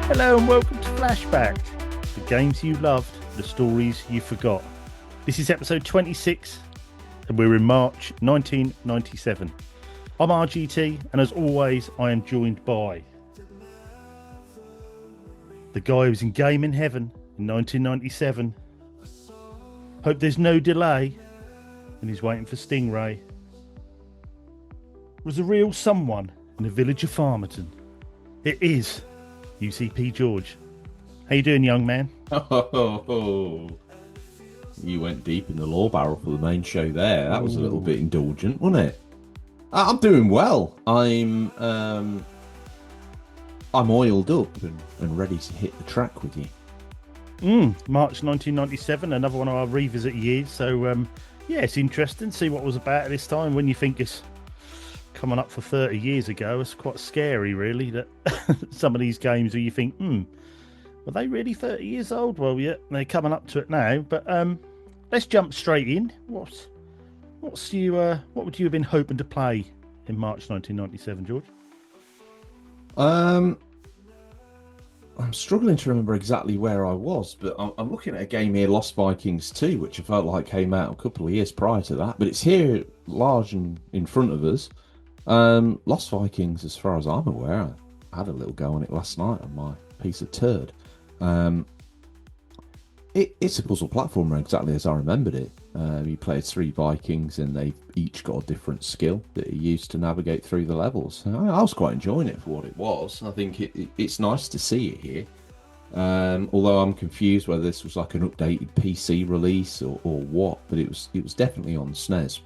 Hello and welcome to Flashback, the games you loved, the stories you forgot. This is episode 26 and we're in March 1997. I'm RGT and as always I am joined by the guy who was in gaming heaven in 1997. Hope there's no delay and he's waiting for Stingray. Was a real someone in the village of Farmerton. It is UCP George. How you doing, young man? Oh, you went deep in the law barrel for the main show there. That was a little bit indulgent, wasn't it? I'm doing well. I'm oiled up and ready to hit the track with you. March 1997, another one of our revisit years. So, yeah, it's interesting to see what it was about at this time. When you think it's coming up for 30 years ago, it's quite scary, really, that some of these games where you think, were they really 30 years old? Well, yeah, they're coming up to it now. But let's jump straight in. What would you have been hoping to play in March 1997, George? I'm struggling to remember exactly where I was, but I'm looking at a game here, Lost Vikings 2, which I felt like came out a couple of years prior to that, but it's here large and in front of us. Lost Vikings, as far as I'm aware, I had a little go on it last night on my piece of turd. It's a puzzle platformer exactly as I remembered it. You played 3 Vikings and they each got a different skill that you used to navigate through the levels. I was quite enjoying it for what it was. I think it's nice to see it here. Although I'm confused whether this was like an updated PC release or what, but it was definitely on SNES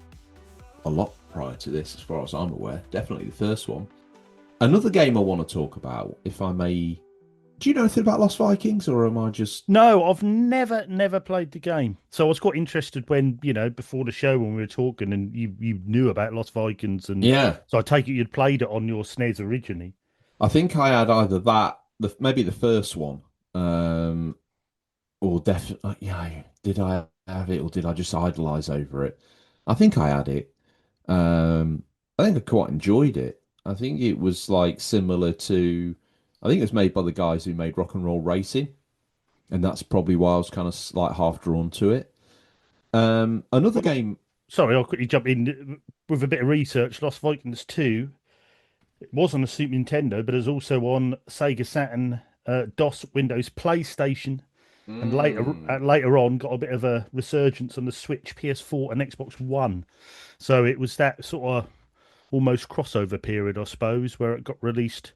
a lot prior to this, as far as I'm aware. Definitely the first one. Another game I want to talk about, if I may. Do you know anything about Lost Vikings, or am I just... No, I've never played the game. So I was quite interested when, before the show when we were talking and you knew about Lost Vikings. And Yeah. so I take it you'd played it on your SNES originally. I think I had either that, maybe the first one, or definitely... Yeah, did I have it, or did I just idolize over it? I think I had it. I think I quite enjoyed it. I think it was like similar to... I think it was made by the guys who made Rock and Roll Racing, and that's probably why I was kind of like half drawn to it. Another game. Sorry, I'll quickly jump in with a bit of research. Lost Vikings 2, it was on the Super Nintendo, but it's also on Sega Saturn, DOS, Windows, PlayStation, and later on got a bit of a resurgence on the Switch, PS4, and Xbox One. So it was that sort of almost crossover period, I suppose, where it got released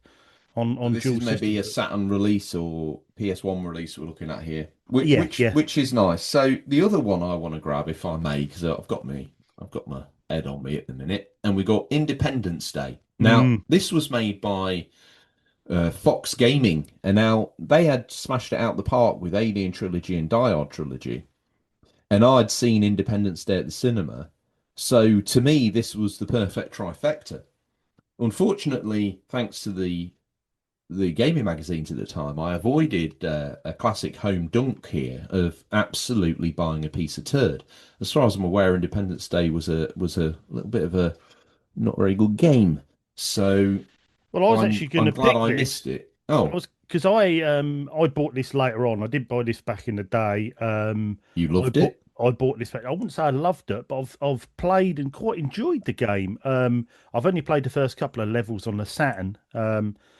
on This dual is maybe a systems. Saturn release or PS1 release we're looking at here, which Yeah, which, yeah. which is nice. So the other one I want to grab, if I may, because I've got my head on me at the minute, and we got Independence Day. Now Mm. this was made by Fox Gaming, and now they had smashed it out the park with Alien Trilogy and Die Hard Trilogy, and I'd seen Independence Day at the cinema. So to me, this was the perfect trifecta. Unfortunately, thanks to the gaming magazines at the time, I avoided a classic home dunk here of absolutely buying a piece of turd. As far as I'm aware, Independence Day was a little bit of a not very good game. So Well, I was I'm actually going I'm to glad pick I this. missed it. I Oh, was because I bought this later on. I did buy this back in the day. you I loved bought it? I bought this back. I wouldn't say I loved it, but I've played and quite enjoyed the game. I've only played the first couple of levels on the Saturn.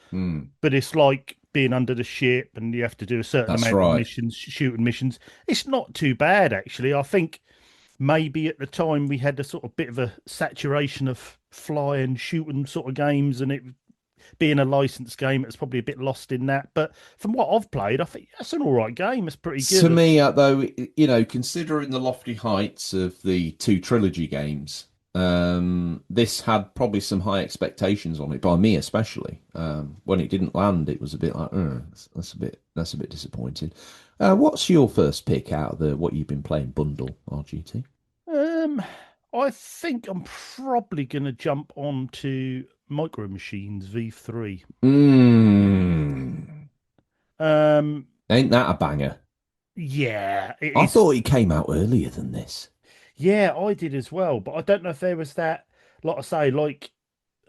Hmm, But it's like being under the ship and you have to do a certain that's amount of right. missions, shooting missions. It's not too bad actually. I think maybe at the time we had a sort of bit of a saturation of fly and shooting sort of games, and it being a licensed game, it's probably a bit lost in that. But from what I've played, I think that's an all right game. It's pretty To good. me, though, considering the lofty heights of the 2 trilogy games, this had probably some high expectations on it by me, especially. When it didn't land, it was a bit like, that's a bit disappointing. What's your first pick out of the what you've been playing bundle, RGT? Um, I think I'm probably going to jump on to Micro Machines V3. Mmm, Um, ain't that a banger? yeah, I it's thought it came out earlier than this. Yeah, I did as well, but I don't know if there was that, like I say, like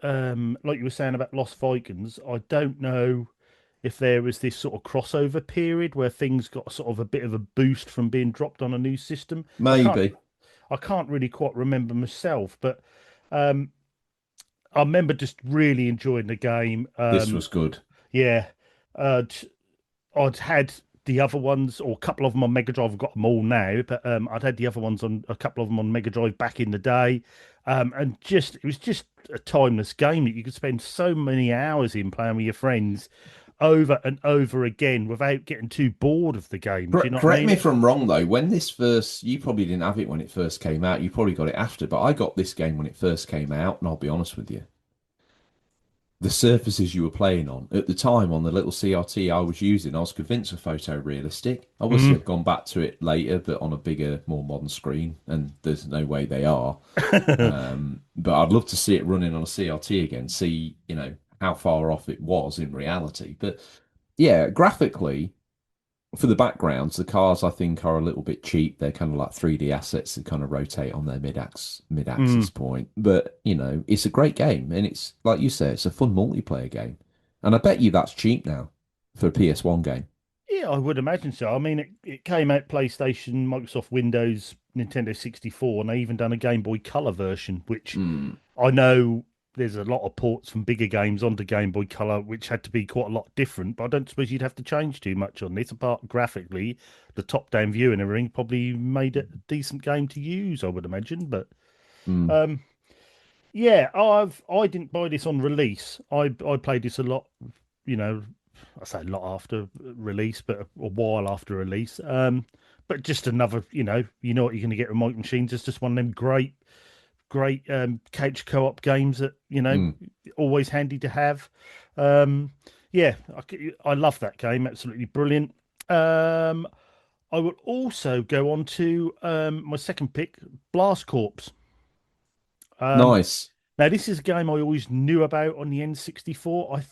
you were saying about Lost Vikings. I don't know if there was this sort of crossover period where things got sort of a bit of a boost from being dropped on a new system. I can't Maybe. I can't really quite remember myself, but um, I remember just really enjoying the game. This was good. Yeah, uh, I'd had the other ones, or a couple of them on Mega Drive. I've got them all now, but I'd had the other ones on a couple of them on Mega Drive back in the day, and just it was just a timeless game that you could spend so many hours in playing with your friends over and over again without getting too bored of the game. Do you know what I Correct me mean? if I'm wrong though. When this first, you probably didn't have it when it first came out. You probably got it after, but I got this game when it first came out, and I'll be honest with you, the surfaces you were playing on at the time on the little CRT I was using, I was convinced were photorealistic. Obviously, Mm. I've gone back to it later, but on a bigger, more modern screen, and there's no way they are. But I'd love to see it running on a CRT again, see, how far off it was in reality. But yeah, graphically, for the backgrounds, the cars I think are a little bit cheap. They're kind of like 3D assets that kind of rotate on their mid-axis Mm. point. But it's a great game, and it's like you say, it's a fun multiplayer game. And I bet you that's cheap now for a PS1 game. Yeah, I would imagine so. I mean, it came out PlayStation, Microsoft Windows, Nintendo 64, and they even done a Game Boy Color version, which Mm, I know there's a lot of ports from bigger games onto Game Boy Color, which had to be quite a lot different. But I don't suppose you'd have to change too much on this. Apart graphically, the top-down view and everything probably made it a decent game to use, I would imagine. But mm. um, yeah, I didn't buy this on release. I played this a lot, you know, I say a lot after release, but a while after release. But just another, you know what you're going to get with Mike Machines. It's just one of them great couch co-op games that Mm. always handy to have. Um, yeah, I love that game. Absolutely brilliant. Um, I will also go on to my second pick, Blast Corps. Um, Nice. Now this is a game I always knew about on the N64. I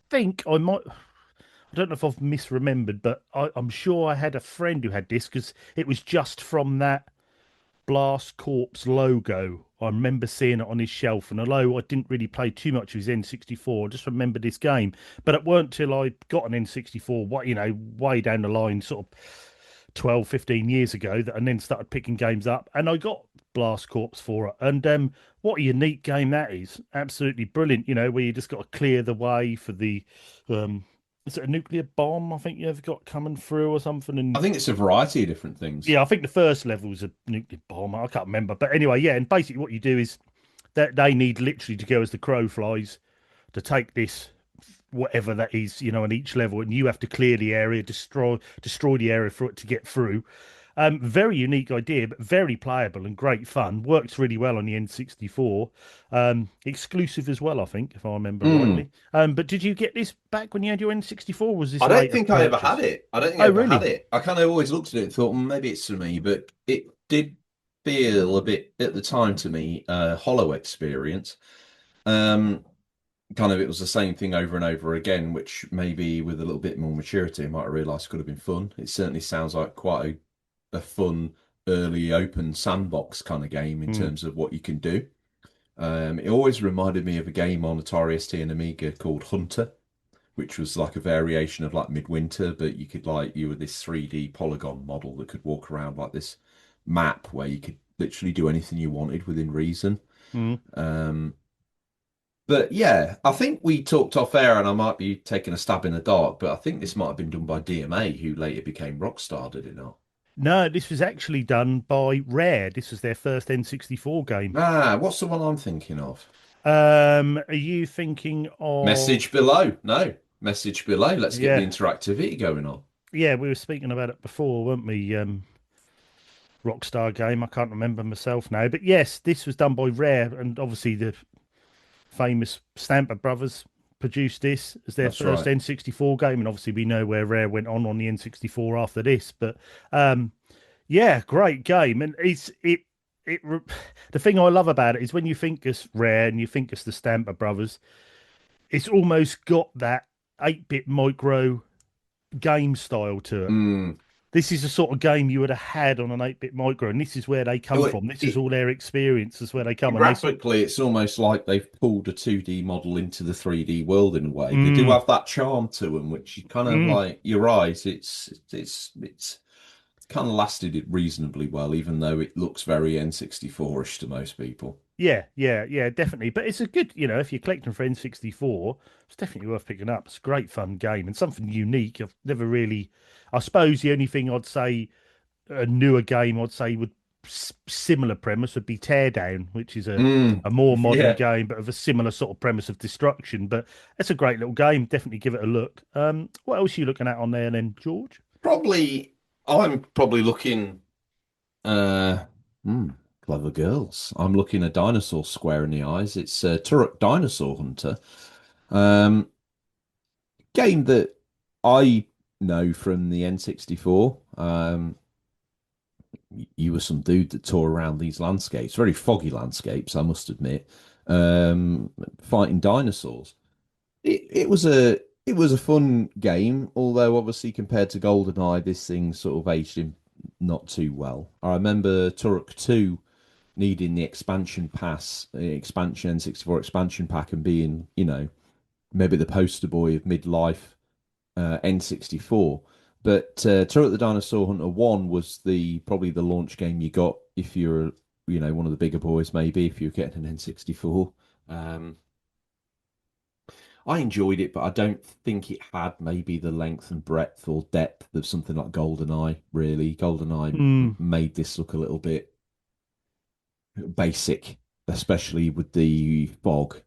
think I might. I don't know if I've misremembered, but I'm sure I had a friend who had this because it was just from that Blast Corps logo. I remember seeing it on his shelf, and although I didn't really play too much of his N64, I just remember this game. But it weren't till I got an N64, way down the line, sort of 12, 15 years ago, that and then started picking games up, and I got Blast Corps for it. And what a unique game that is! Absolutely brilliant. Where you just got to clear the way for the is it a nuclear bomb? I think you've got coming through or something, I and think it's a variety of different things. yeah, I think the first level is a nuclear bomb. I can't remember. But anyway, yeah, and basically what you do is that they need literally to go as the crow flies to take this whatever that is, on each level, and you have to clear the area, destroy the area for it to get through. Very unique idea, but very playable and great fun. Works really well on the N64. Exclusive as well, I think, if I remember Mm. rightly. But did you get this back when you had your N64? Was this I a don't later think I ever had purchase? it. I don't think I Oh, ever had really? it. I kind of always looked at it and thought, maybe it's for me, but it did feel a bit at the time to me hollow experience. Um, Kind of it was the same thing over and over again, which maybe with a little bit more maturity, I might have realised could have been fun. It certainly sounds like quite a fun early open sandbox kind of game in Hmm. terms of what you can do. It always reminded me of a game on Atari ST and Amiga called Hunter, which was like a variation of like Midwinter, but you were this 3D polygon model that could walk around like this map where you could literally do anything you wanted within reason. Hmm. Um, but yeah, I think we talked off air, and I might be taking a stab in the dark, but I think this might have been done by DMA, who later became Rockstar, did it not? No, this was actually done by Rare. This was their first N64 game. Ah, what's the one I'm thinking of? Are you thinking of? Message below. No, message below. Let's get the Yeah, interactivity going on. yeah, we were speaking about it before, weren't we? Rockstar game. I can't remember myself now, but yes, this was done by Rare, and obviously the famous Stamper Brothers produced this as their That's first right. N64 game, and obviously we know where Rare went on the N64 after this. But um, yeah, great game, and it. The thing I love about it is when you think it's Rare and you think it's the Stamper Brothers, it's almost got that 8-bit micro game style to it. Mm. this is the sort of game you would have had on an 8-bit micro, and this is where they come It, from. This is it, all their experiences where they come, and they sort. Graphically, it's almost like they've pulled a 2D model into the 3D world in a way. They do Mm, have that charm to them, which you kind of mm. like. You're right. It's kind of lasted it reasonably well, even though it looks very N64-ish to most people. Yeah, yeah, yeah, definitely. But it's a good, if you're collecting for N64, it's definitely worth picking up. It's a great fun game and something unique. I've never really, I suppose the only thing I'd say, a newer game I'd say would similar premise would be Teardown, which is a more modern Yeah, game, but of a similar sort of premise of destruction. But it's a great little game. Definitely give it a look. What else are you looking at on there then, George? probably. I'm probably looking. Uh, hmm, Clever girls. I'm looking a dinosaur square in the eyes. It's Turok Dinosaur Hunter. Um, Game that I know from the N64. You were some dude that tore around these landscapes, very foggy landscapes, I must admit, fighting dinosaurs. It was a fun game, although obviously compared to GoldenEye, this thing sort of aged him not too well. I remember Turok 2 needing the expansion N64 expansion pack and being, maybe the poster boy of midlife N64. But Turret the Dinosaur Hunter 1 was the probably the launch game you got if you're, one of the bigger boys, maybe if you're getting an N64. Um, I enjoyed it, but I don't think it had maybe the length and breadth or depth of something like GoldenEye, really. GoldenEye Mm. made this look a little bit basic, especially with the fog.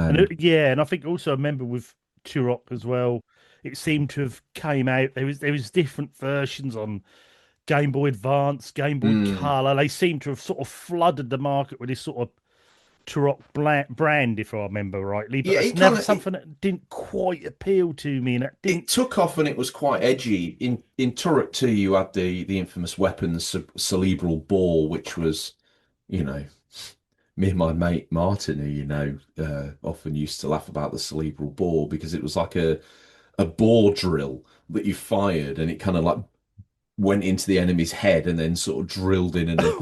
And And yeah, and I think also I remember with Turok as well, it seemed to have came out. There was different versions on Game Boy Advance, Game Boy mm, Color. They seem to have sort of flooded the market with this sort of Turok brand, if I remember rightly. But yeah, that's it kind never of something that didn't quite appeal to me, and it didn't. it took off and it was quite edgy. In Turret 2, you had the infamous weapon, the cerebral ball, which was, you know, me and my mate Martin, who often used to laugh about the cerebral ball because it was like a bore drill that you fired and it kind of like went into the enemy's head and then sort of drilled in and then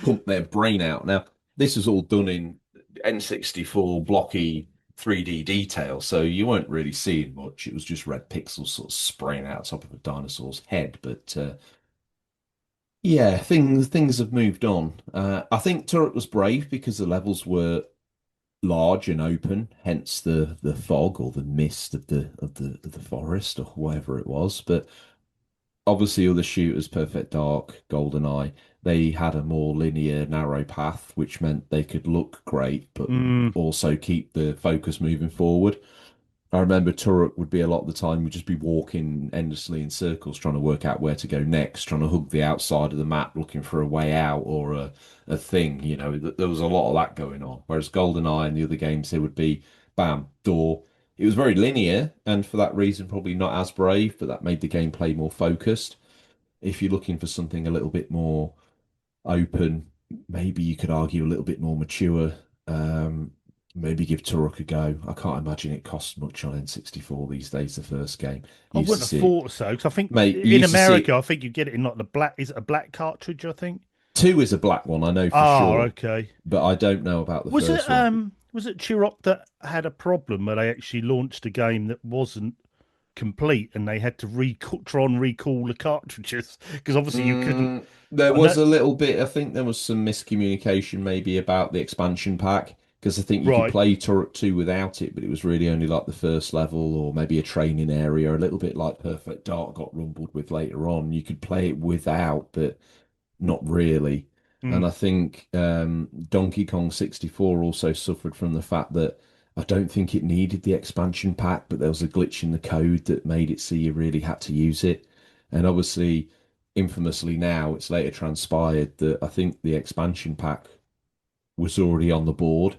pump their brain out. Now, this was all done in N64 blocky 3D detail, so you weren't really seeing much. It was just red pixels sort of spraying out top of a dinosaur's head. But yeah, things have moved on. I think Turret was brave because the levels were large and open, hence the fog or the mist of the forest or whatever it was. But obviously other shooters, Perfect Dark, GoldenEye, they had a more linear, narrow path, which meant they could look great, but Mm, also keep the focus moving forward. I remember Turok would be a lot of the time we'd just be walking endlessly in circles trying to work out where to go next, trying to hug the outside of the map looking for a way out or a thing. There was a lot of that going on. Whereas GoldenEye and the other games, they would be bam, door. It was very linear, and for that reason, probably not as brave, but that made the gameplay more focused. If you're looking for something a little bit more open, maybe you could argue a little bit more mature. Um, Maybe give Turok a go. I can't imagine it costs much on N64 these days. The first game I you used to wouldn't have see it, thought so because I think mate. You in used to see America, it. I think you get it in like the black. Is it a black cartridge? I think. Two is a black one, I know for Oh, sure, okay. but I don't know about the Was it first one. was it Turok that had a problem where they actually launched a game that wasn't complete and they had to try and recall the cartridges because obviously you couldn't. There I was know, a little bit. I think there was some miscommunication maybe about the expansion pack because I think you could right. play Turret 2 without it, but it was really only like the first level or maybe a training area, a little bit like Perfect Dark got rumbled with later on. You could play it without, but not really. And Mm, I think Donkey Kong 64 also suffered from the fact that I don't think it needed the expansion pack, but there was a glitch in the code that made it so you really had to use it. And obviously, infamously now, it's later transpired that I think the expansion pack was already on the board.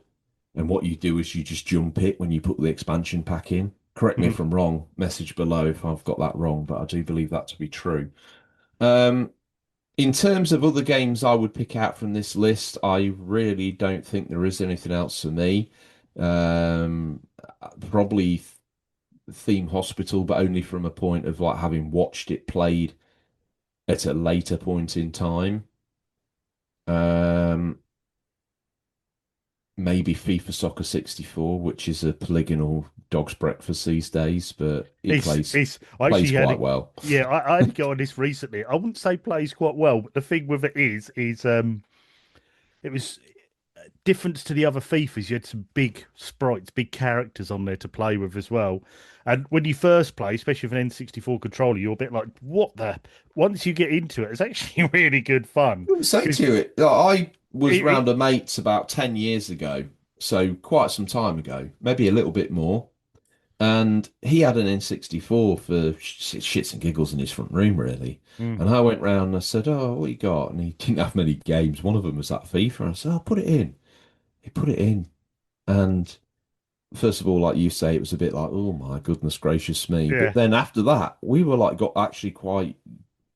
And what you do is you just jump it when you put the expansion pack in. Correct me mm. if I'm wrong. Message below if I've got that wrong, but I do believe that to be true. Um, in terms of other games I would pick out from this list, I really don't think there is anything else for me. Um, Probably Theme Hospital, but only from a point of like having watched it played at a later point in time. Um, Maybe FIFA Soccer 64, which is a polygonal dog's breakfast these days, but it It's I plays actually had quite it. well. Yeah, I had to go on this recently. I wouldn't say plays quite well, but the thing with it is it was difference to the other FIFAs. You had some big sprites, big characters on there to play with as well. And when you first play, especially with an N64 controller, you're a bit like, what the? Once you get into it, it's actually really good fun Wouldn't say to because you, I was it, round a mate's about 10 years ago, so quite some time ago, maybe a little bit more. And he had an N64 for shits and giggles in his front room, really. mm, And I went round and I said, "Oh, what you got?" And he didn't have many games. One of them was that FIFA. And I said, "Oh, put it in." He put it in. And first of all, like you say, it was a bit like, "Oh my goodness gracious me." But yeah. then after that, we were like, got actually quite,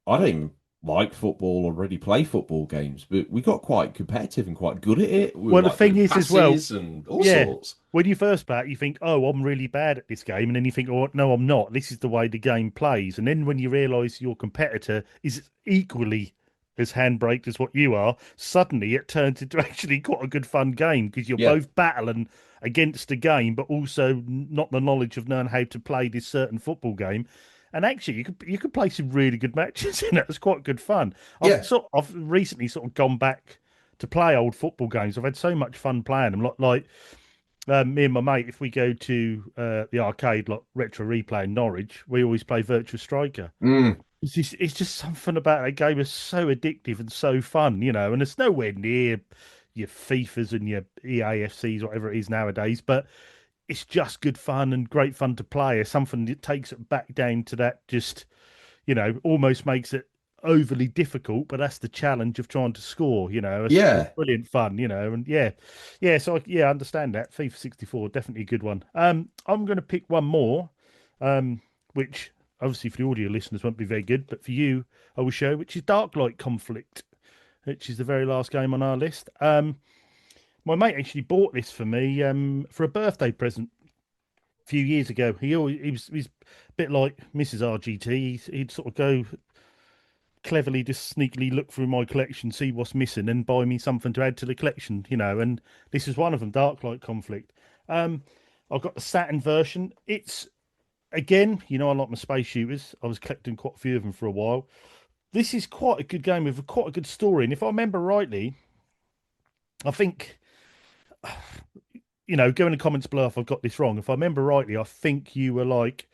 I don't even like football or really play football games, but we got quite competitive and quite good at it. We were Well, the like thing doing is as well, passes and all yeah. sorts. When you first play it, you think, "Oh, I'm really bad at this game," and then you think, "Oh, no, I'm not. This is the way the game plays." And then when you realise your competitor is equally as handbraked as what you are, suddenly it turns into actually quite a good fun game because you're Yeah. both battling against the game, but also not the knowledge of knowing how to play this certain football game. And actually, you could play some really good matches in it. It's quite good fun. Yeah. I've recently sort of gone back to play old football games. I've had so much fun playing them. Me and my mate, if we go to the arcade, like Retro Replay in Norwich, we always play Virtua Striker. Mm. It's just something about that game is so addictive and so fun, and it's nowhere near your FIFAs and your EAFCs, whatever it is nowadays, but it's just good fun and great fun to play. It's something that takes it back down to that just almost makes it overly difficult, but that's the challenge of trying to score. It's Yeah. brilliant fun. And yeah. So I understand that FIFA 64 definitely a good one. I'm going to pick one more, which obviously for the audio listeners won't be very good, but for you, I will show, which is Dark Light Conflict, which is the very last game on our list. My mate actually bought this for me for a birthday present a few years ago. He's a bit like Mrs. RGT. He'd sort of go cleverly just sneakily look through my collection, see what's missing, and buy me something to add to the collection. And this is one of them, Dark Light Conflict. Um, I've got the Saturn version. It's again, I like my space shooters. I was collecting quite a few of them for a while. This is quite a good game with quite a good story, and if I remember rightly, I think go in the comments below if I've got this wrong. If I remember rightly, I think you were like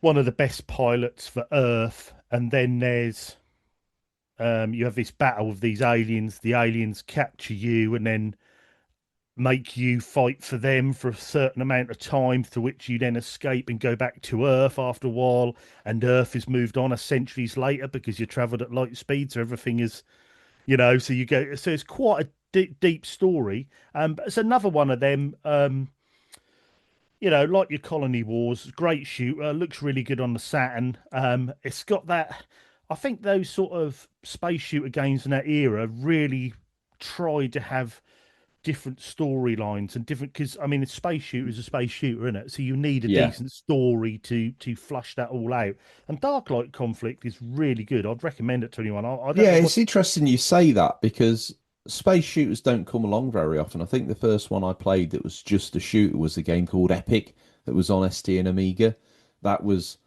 one of the best pilots for Earth, and then you have this battle with these aliens. The aliens capture you and then make you fight for them for a certain amount of time, to which you then escape and go back to Earth after a while. And Earth is moved on a centuries later because you travelled at light speed, so everything is, so you go. So it's quite a deep story. But it's another one of them. Like your Colony Wars, great shooter, looks really good on the Saturn. It's got that. I think those sort of space shooter games in that era really tried to have different storylines and different, because I mean, a space shooter is a space shooter, isn't it? So you need a Yeah. decent story to flush that all out. And Darklight Conflict is really good. I'd recommend it to anyone. I don't Yeah, know what. it's interesting you say that because space shooters don't come along very often. I think the first one I played that was just a shooter was a game called Epic that was on ST and Amiga. That was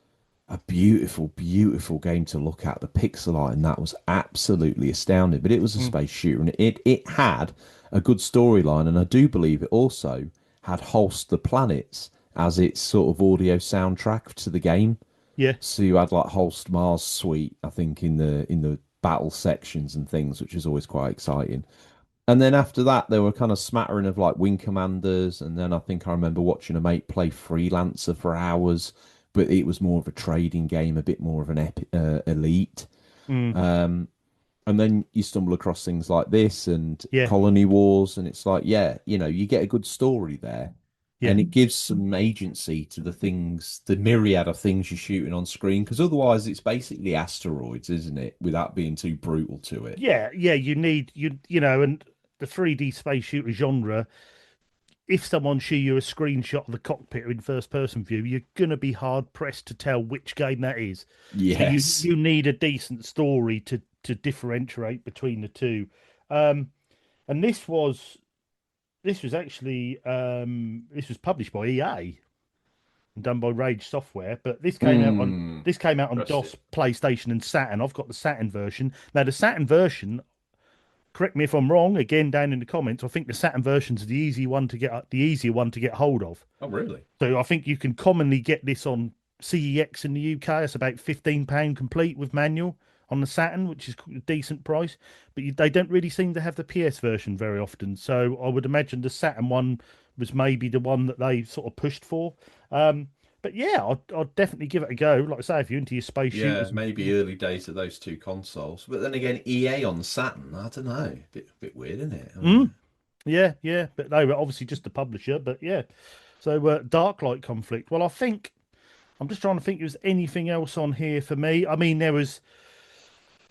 a beautiful, beautiful game to look at. The pixel art and that was absolutely astounding. But it was a Mm, space shooter and it had a good storyline, and I do believe it also had Holst the Planets as its sort of audio soundtrack to the game. yeah, So you had like Holst Mars Suite, I think, in the battle sections and things, which is always quite exciting. And then after that, there were kind of smattering of like Wing Commanders, and then I think I remember watching a mate play Freelancer for hours, but it was more of a trading game, a bit more of an elite. mm, And then you stumble across things like this and yeah, Colony Wars, and it's like, yeah, you get a good story there, yeah. and it gives some agency to the things, the myriad of things you're shooting on screen, because otherwise it's basically asteroids, isn't it? Without being too brutal to it. Yeah, yeah, you need and the 3D space shooter genre. if someone show you a screenshot of the cockpit in first person view, you're gonna be hard pressed to tell which game that is. So Yes. you need a decent story to differentiate between the two. Um, and this was actually this was published by EA and done by Rage Software, but Hmm. this came out on Interesting. DOS, PlayStation, and Saturn. I've got the Saturn version. Now the Saturn version, correct me if I'm wrong, again down in the comments, I think the Saturn version's the easier one to get hold of. Oh, really? So I think you can commonly get this on CEX in the UK. It's about £15 complete with manual on the Saturn, which is a decent price. But they don't really seem to have the PS version very often. So I would imagine the Saturn one was maybe the one that they sort of pushed for. Um, but yeah, I'd definitely give it a go. Like I say, if you're into your space Yeah, shooters, maybe early days of those two consoles. But then again, EA on Saturn, I don't know. Bit weird, isn't it? mm, yeah, yeah. But they were obviously just the publisher. But yeah, so Dark Light Conflict. Well, I think I'm just trying to think if there's anything else on here for me. I mean, there was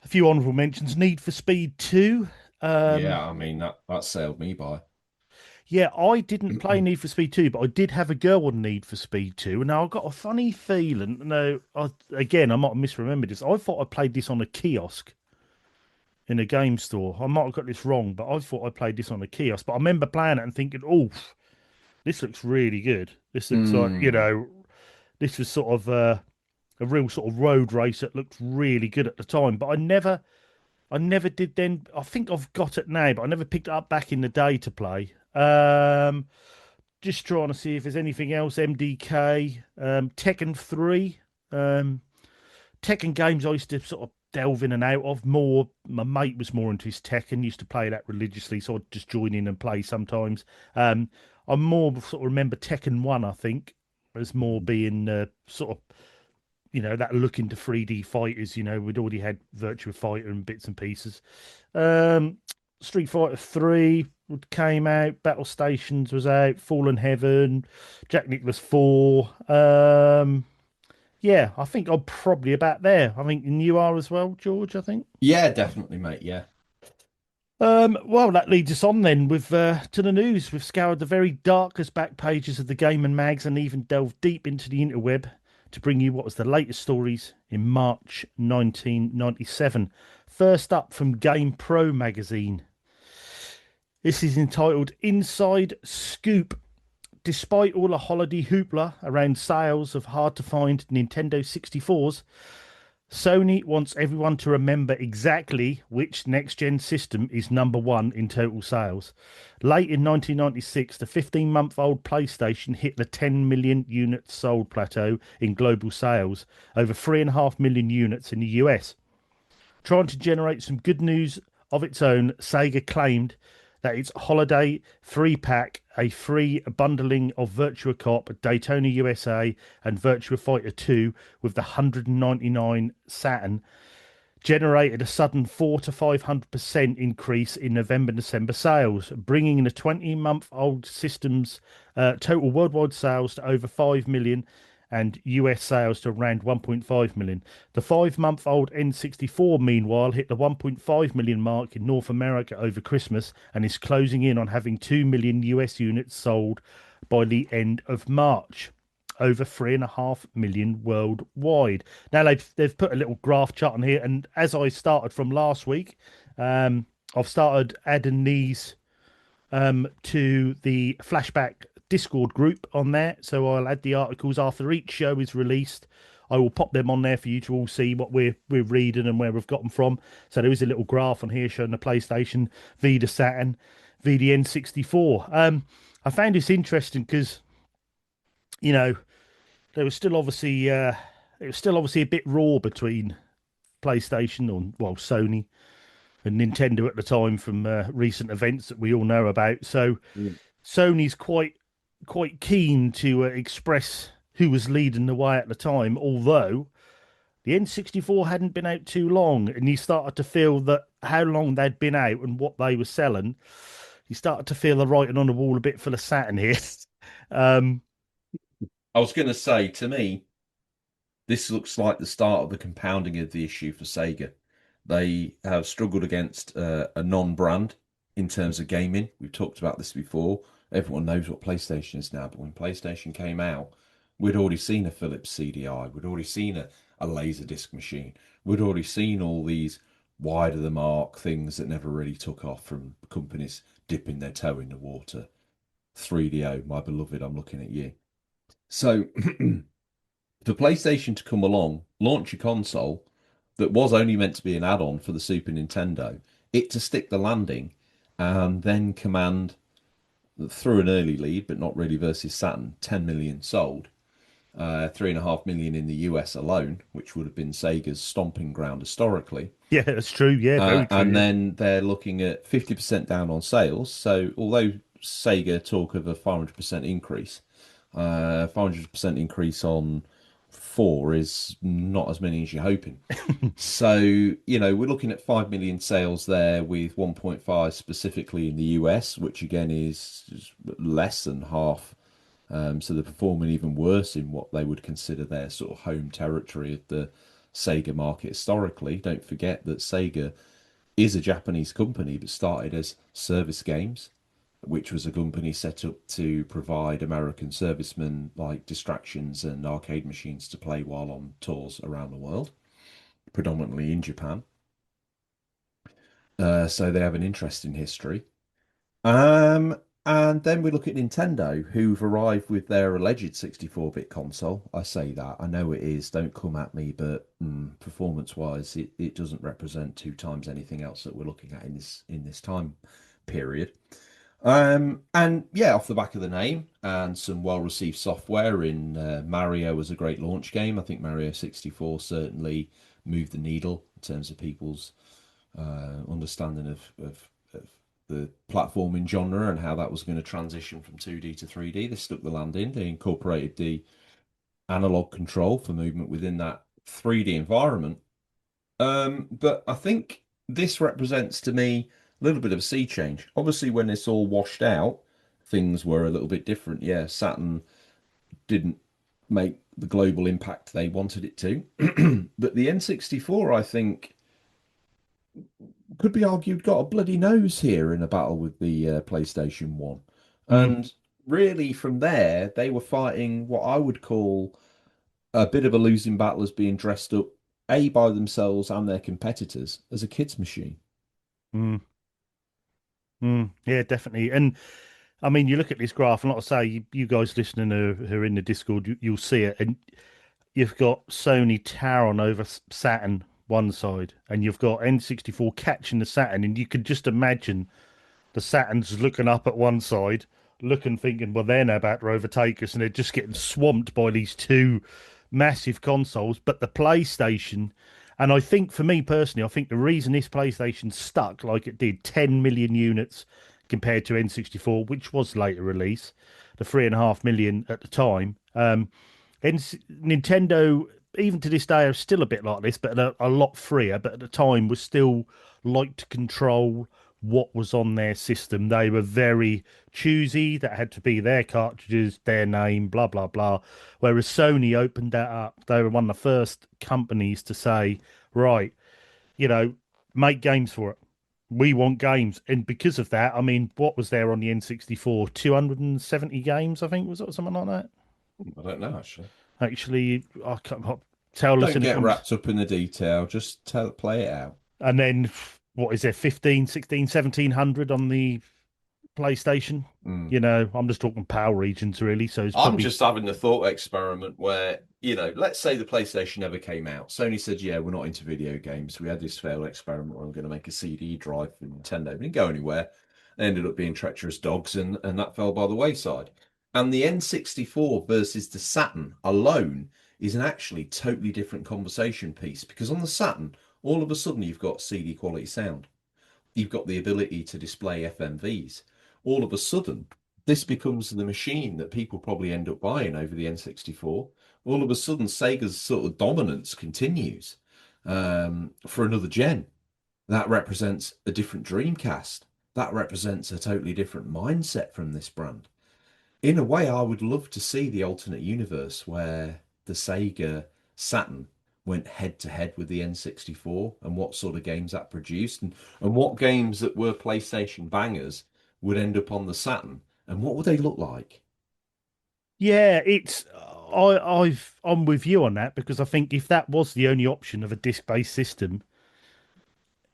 a few honourable mentions. Need for Speed 2. Yeah, Um, I mean that sailed me by. yeah, I didn't play Need for Speed 2, but I did have a girl on Need for Speed 2. And now I've got a funny feeling. No, again, I might have misremembered this. I thought I played this on a kiosk in a game store. I might have got this wrong, but I thought I played this on a kiosk. But I remember playing it and thinking, oh, this looks really good. This looks like, Hmm. this was sort of a real sort of road race that looked really good at the time. But I never did then. I think I've got it now, but I never picked it up back in the day to play. Just trying to see if there's anything else. MDK, Tekken 3, um, Tekken games I used to sort of delve in and out of more. My mate was more into his Tekken, used to play that religiously, so I'd just join in and play sometimes. I more sort of remember Tekken 1, I think, as more being sort of that look into 3D fighters. We'd already had Virtua Fighter and bits and pieces. Um, Street Fighter 3 came out, Battle Stations was out, Fallen Heaven, Jack Nicklaus 4. Yeah, I think I'm probably about there. I think you are as well, George, I think. Yeah, definitely, mate. Yeah. Well, that leads us on then with to the news. We've scoured the very darkest back pages of the game and mags and even delved deep into the interweb to bring you what was the latest stories in March 1997. First up from Game Pro magazine. This is entitled Inside Scoop. Despite all the holiday hoopla around sales of hard to find Nintendo 64s, Sony wants everyone to remember exactly which next gen system is number one in total sales. Late in 1996, the 15-month-old PlayStation hit the 10 million units sold plateau in global sales, over 3.5 million units in the US. Trying to generate some good news of its own, Sega claimed that its holiday three pack, a free bundling of Virtua Cop, Daytona USA, and Virtua Fighter 2 with the 199 Saturn, generated a sudden 4 to 500% increase in November December sales, bringing the 20-month-old system's total worldwide sales to over 5 million and US sales to around 1.5 million. The 5-month-old N64, meanwhile, hit the 1.5 million mark in North America over Christmas and is closing in on having 2 million US units sold by the end of March. Over 3.5 million worldwide. Now they've put a little graph chart on here, and as I started from last week, I've started adding these to the flashback Discord group on there. So I'll add the articles after each show is released. I will pop them on there for you to all see what we're reading and where we've got them from. So there is a little graph on here showing the PlayStation, v the Saturn, v the N64. I found this interesting because you know there was still obviously it was still obviously a bit raw between PlayStation or Sony and Nintendo at the time from recent events that we all know about. So Mm. Sony's quite keen to express who was leading the way at the time, although the N64 hadn't been out too long, and you started to feel that how long they'd been out and what they were selling, you started to feel the writing on the wall a bit for the Saturn here. um, I was going to say, to me, this looks like the start of the compounding of the issue for Sega. They have struggled against a non-brand in terms of gaming. We've talked about this before. everyone knows what PlayStation is now, but when PlayStation came out, we'd already seen a Philips CDI, we'd already seen a Laserdisc machine, we'd already seen all these wide of the mark things that never really took off from companies dipping their toe in the water. 3DO, my beloved, I'm looking at you. So for PlayStation to come along, launch a console that was only meant to be an add-on for the Super Nintendo, it to stick the landing, and then command through an early lead, but not really versus Saturn, 10 million sold, 3.5 million in the US alone, which would have been Sega's stomping ground historically. Yeah, that's true. Yeah, very true. And Yeah. then they're looking at 50% down on sales. So although Sega talk of a 500% increase, 500% increase on four is not as many as you're hoping. So, we're looking at 5 million sales there with 1.5 specifically in the US, which again is less than half. So they're performing even worse in what they would consider their sort of home territory of the Sega market historically. Don't forget that Sega is a Japanese company, but started as Service Games, which was a company set up to provide American servicemen like distractions and arcade machines to play while on tours around the world, predominantly in Japan. So they have an interesting history. Um, and then we look at Nintendo, who've arrived with their alleged 64-bit console. I say that, I know it is, don't come at me, but performance-wise, it doesn't represent two times anything else that we're looking at in this time period. And yeah, off the back of the name and some well-received software in Mario was a great launch game. I think Mario 64 certainly moved the needle in terms of people's understanding of the platforming genre and how that was going to transition from 2D to 3D. They stuck the landing. They incorporated the analog control for movement within that 3D environment. But I think this represents to me a little bit of a sea change. Obviously, when it's all washed out, things were a little bit different. Yeah, Saturn didn't make the global impact they wanted it to. But the N64, I think, could be argued got a bloody nose here in a battle with the PlayStation 1. Mm, And really, from there, they were fighting what I would call a bit of a losing battle as being dressed up, A, by themselves and their competitors, as a kids' machine. mm, yeah, definitely. And I mean, you look at this graph, and like I say, you guys listening who are in the Discord, you'll see it, and you've got Sony towering over Saturn one side, and you've got N64 catching the Saturn, and you could just imagine the Saturn's looking up at one side, looking, thinking, well, they're now about to overtake us, and they're just getting swamped by these two massive consoles. But the PlayStation, and I think for me personally, I think the reason this PlayStation stuck like it did, 10 million units compared to N64, which was later release, the 3.5 million at the time. And Nintendo, even to this day, are still a bit like this, but a lot freer. But at the time, was still like to control what was on their system. They were very choosy. That had to be their cartridges, their name, blah blah blah. Whereas Sony opened that up. They were one of the first companies to say, right, you know, make games for it. We want games, and because of that, I mean, what was there on the N64? 270 games, I think, was it, something like that? I don't know, actually. Actually, I can't tell us Don't when it get comes. wrapped up in the detail. Just play it out. And then what is there, 15, 16, 1700 on the PlayStation? Mm. I'm just talking power regions really. So it's I'm probably just having the thought experiment where, let's say the PlayStation never came out. Sony said, yeah, we're not into video games. We had this failed experiment where I'm going to make a CD drive for Nintendo. It didn't go anywhere. They ended up being treacherous dogs, and that fell by the wayside. And the N64 versus the Saturn alone is an actually totally different conversation piece because on the Saturn, all of a sudden you've got CD quality sound. You've got the ability to display FMVs. All of a sudden, this becomes the machine that people probably end up buying over the N64. All of a sudden, Sega's sort of dominance continues for another gen. That represents a different Dreamcast. That represents a totally different mindset from this brand. In a way, I would love to see the alternate universe where the Sega Saturn went head to head with the N64 and what sort of games that produced and what games that were PlayStation bangers would end up on the Saturn And what would they look like? Yeah, I'm with you on that because I think if that was the only option of a disc-based system,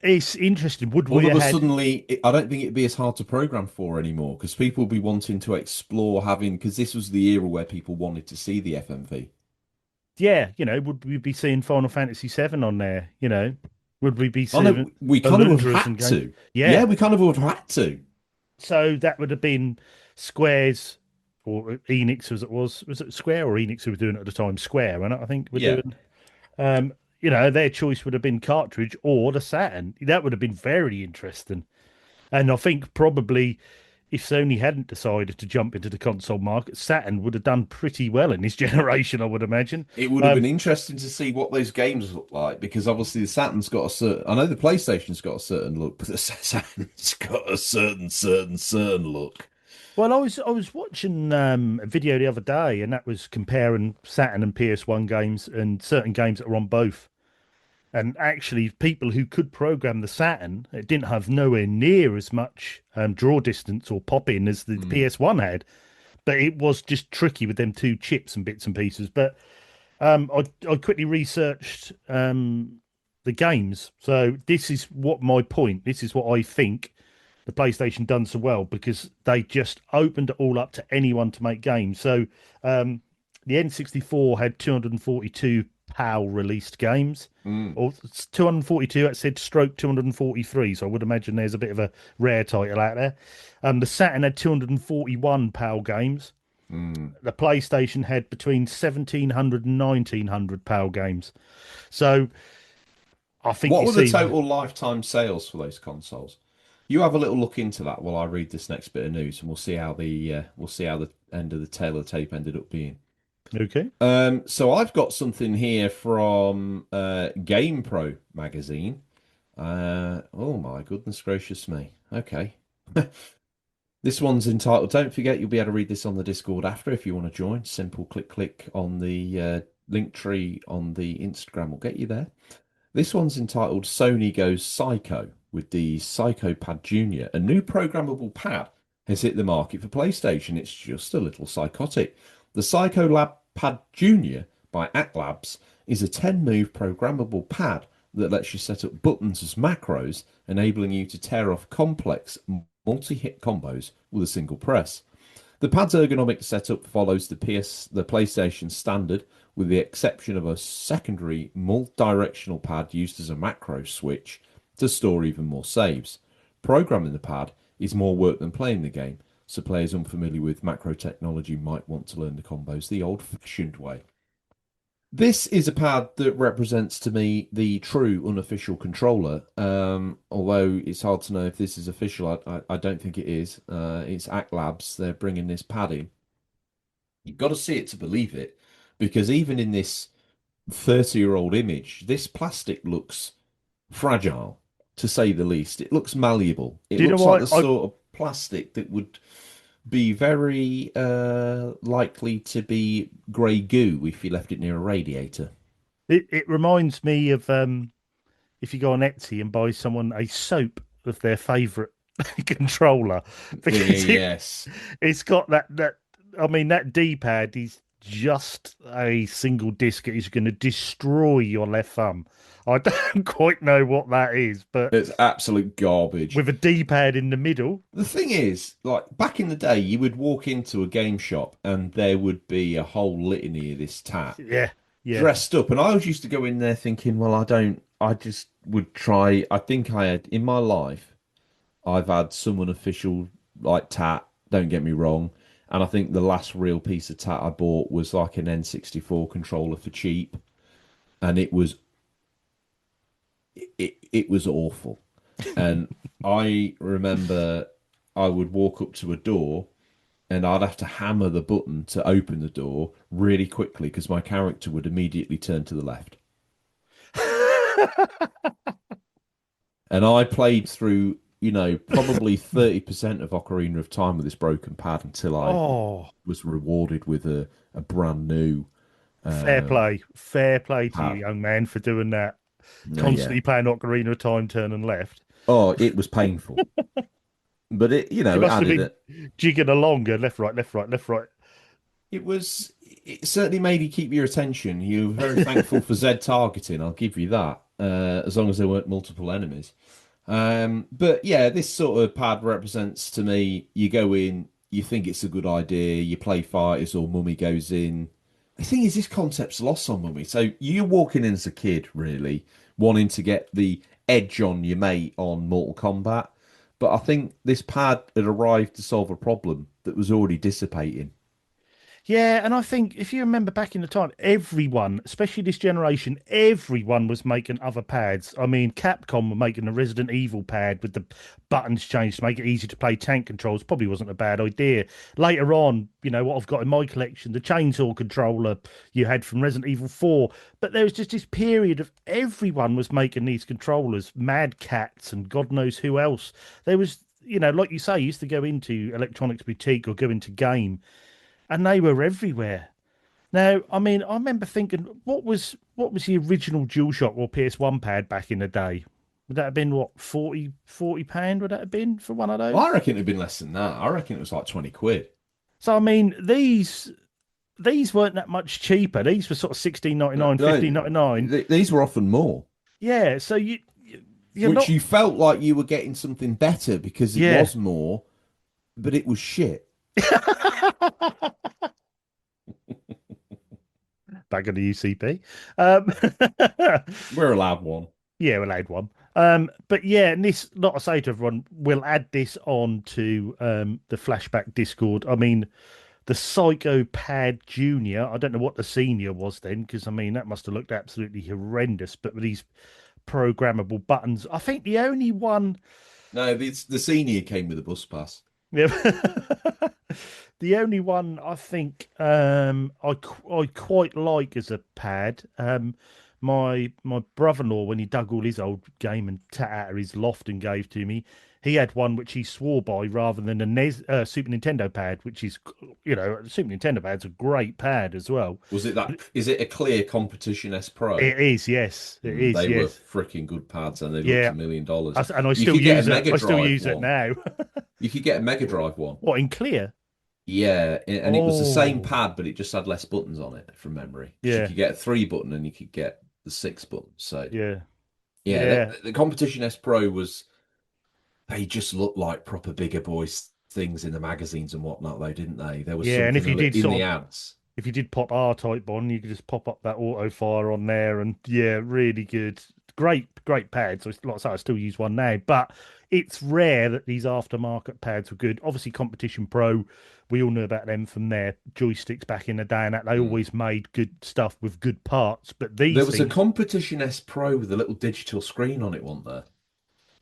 it's interesting. Would we All of have a had? suddenly, I don't think it'd be as hard to program for anymore because people would be wanting to explore having, because this was the era where people wanted to see the FMV. Yeah, would we be seeing Final Fantasy VII on there? Would we be I know seeing we kind of would have Alundras and had games? to. Yeah, Yeah, we kind of would have had to. so that would have been Square's or Enix as it was. Was it Square or Enix who were doing it at the time? Square, and I think we're Yeah. doing. Their choice would have been cartridge or the Saturn. That would have been very interesting. And I think probably if Sony hadn't decided to jump into the console market, Saturn would have done pretty well in this generation, I would imagine. It would have been interesting to see what those games look like because obviously the Saturn's got a certain. I know the PlayStation's got a certain look, but the Saturn's got a certain look. Well, I was watching a video the other day, and that was comparing Saturn and PS1 games and certain games that were on both. And actually, people who could program the Saturn, it didn't have nowhere near as much draw distance or pop in as the Mm, PS1 had. But it was just tricky with them two chips and bits and pieces. But I quickly researched the games. So this is what my point. This is what I think the PlayStation done so well because they just opened it all up to anyone to make games. So um, the N64 had 242 PAL released games, mm, or 242. That said stroke 243. So I would imagine there's a bit of a rare title out there. The Saturn had 241 PAL games. mm. The PlayStation had between 1,700 and 1,900 PAL games. So I think What you were the see, total lifetime sales for those consoles? You have a little look into that while I read this next bit of news, and we'll see how the end of the tail of the tape ended up being. okay. So I've got something here from GamePro magazine. Oh my goodness gracious me. Okay. This one's entitled, don't forget you'll be able to read this on the Discord after if you want to join. Simple click on the link tree on the Instagram will get you there. This one's entitled Sony Goes Psycho with the Psycho Pad Junior. A new programmable pad has hit the market for PlayStation. It's just a little psychotic. The Psycho Lab Pad Junior by Actlabs is a 10-move programmable pad that lets you set up buttons as macros, enabling you to tear off complex multi-hit combos with a single press. The pad's ergonomic setup follows the PlayStation standard, with the exception of a secondary multi-directional pad used as a macro switch to store even more saves. Programming the pad is more work than playing the game, so players unfamiliar with macro technology might want to learn the combos the old-fashioned way. This is a pad that represents to me the true unofficial controller. Although it's hard to know if this is official, I don't think it is. It's Act Labs. They're bringing this pad in. You've got to see it to believe it, because even in this 30-year-old image, this plastic looks fragile, to say the least. It looks malleable. It Do you know looks like what? the sort of plastic that would be very likely to be grey goo if you left it near a radiator. It reminds me of if you go on Etsy and buy someone a soap of their favourite controller because Yes. it's got that I mean that D-pad is just a single disc. It is going to destroy your left thumb. I don't quite know what that is, but It's absolute garbage. with a D-pad in the middle, The thing is, like back in the day, you would walk into a game shop and there would be a whole litany of this tat yeah, yeah. dressed up. And I always used to go in there thinking, well, I just would try. I think I had in my life, I've had some unofficial like tat, don't get me wrong. And I think the last real piece of tat I bought was like an N64 controller for cheap. And it was awful. And I remember I would walk up to a door and I'd have to hammer the button to open the door really quickly because my character would immediately turn to the left. And I played through, probably 30% of Ocarina of Time with this broken pad until I Oh, was rewarded with a brand new fair play to you, pad. young man, for doing that. Oh, yeah. Constantly playing Ocarina of Time, turning left. Oh, it was painful. But You it must have added been it. jigging along, going left, right, left, right, left, right. It certainly made you keep your attention. You were very thankful for Z targeting. I'll give you that. As long as there weren't multiple enemies. But yeah, this sort of pad represents to me, you go in, you think it's a good idea, you play fighters or Mummy goes in. The thing is, this concept's lost on Mummy. So you're walking in as a kid, really, wanting to get the edge on your mate on Mortal Kombat. But I think this pad had arrived to solve a problem that was already dissipating. Yeah, and I think if you remember back in the time, everyone, especially this generation, everyone was making other pads. I mean, Capcom were making a Resident Evil pad with the buttons changed to make it easy to play tank controls. Probably wasn't a bad idea. Later on, what I've got in my collection, the chainsaw controller you had from Resident Evil 4. But there was just this period of everyone was making these controllers, Mad Cats and God knows who else. There was, like you say, you used to go into Electronics Boutique or go into Game and they were everywhere. Now, I mean, I remember thinking, what was the original DualShock or PS1 pad back in the day? Would that have been what, 40 pound would that have been for one of I those? reckon it'd been less than that. I reckon it was like 20 quid. So I mean, these weren't that much cheaper. These were sort of 16.99, No, 15.99. these were often more, Yeah, so you're which not. you felt like you were getting something better because it Yeah. was more, but it was shit. Back in the UCP. Um, We're allowed one. Yeah, we'll add one. But yeah, and this, not to say to everyone, we'll add this on to the flashback Discord. I mean, the Psychopad Junior, I don't know what the senior was then, because I mean, that must have looked absolutely horrendous. But with these programmable buttons, I think the only one, No, the senior came with a bus pass. yeah, the only one I think I quite like as a pad. My brother-in-law, when he dug all his old game and tat out of his loft and gave to me, he had one which he swore by rather than a Super Nintendo pad, which is, Super Nintendo pad's a great pad as well. Was it that? Is it a clear Competition S Pro? It is, yes, it is, They were yes, freaking good pads and they looked yeah. $1 million. And I You still could get a use it. Mega I still Drive use it one. now. You could get a Mega Drive one. What, in clear? Yeah, and it was the same Oh, pad, but it just had less buttons on it from memory. Because you yeah, could get a 3 button and you could get the 6 button. So yeah, yeah, yeah. the Competition S Pro was they just looked like proper bigger boys things in the magazines and whatnot, though, didn't they? There was Yeah, and something if you did in sort the of ads. if you did pop R-type on, you could just pop up that auto fire on there, and yeah, really good, great pads. So, like I say, I still use one now, but it's rare that these aftermarket pads were good. Obviously, Competition Pro, we all knew about them from their joysticks back in the day, and that they Mm. always made good stuff with good parts. But There these was a things, Competition S Pro with a little digital screen on it, wasn't there?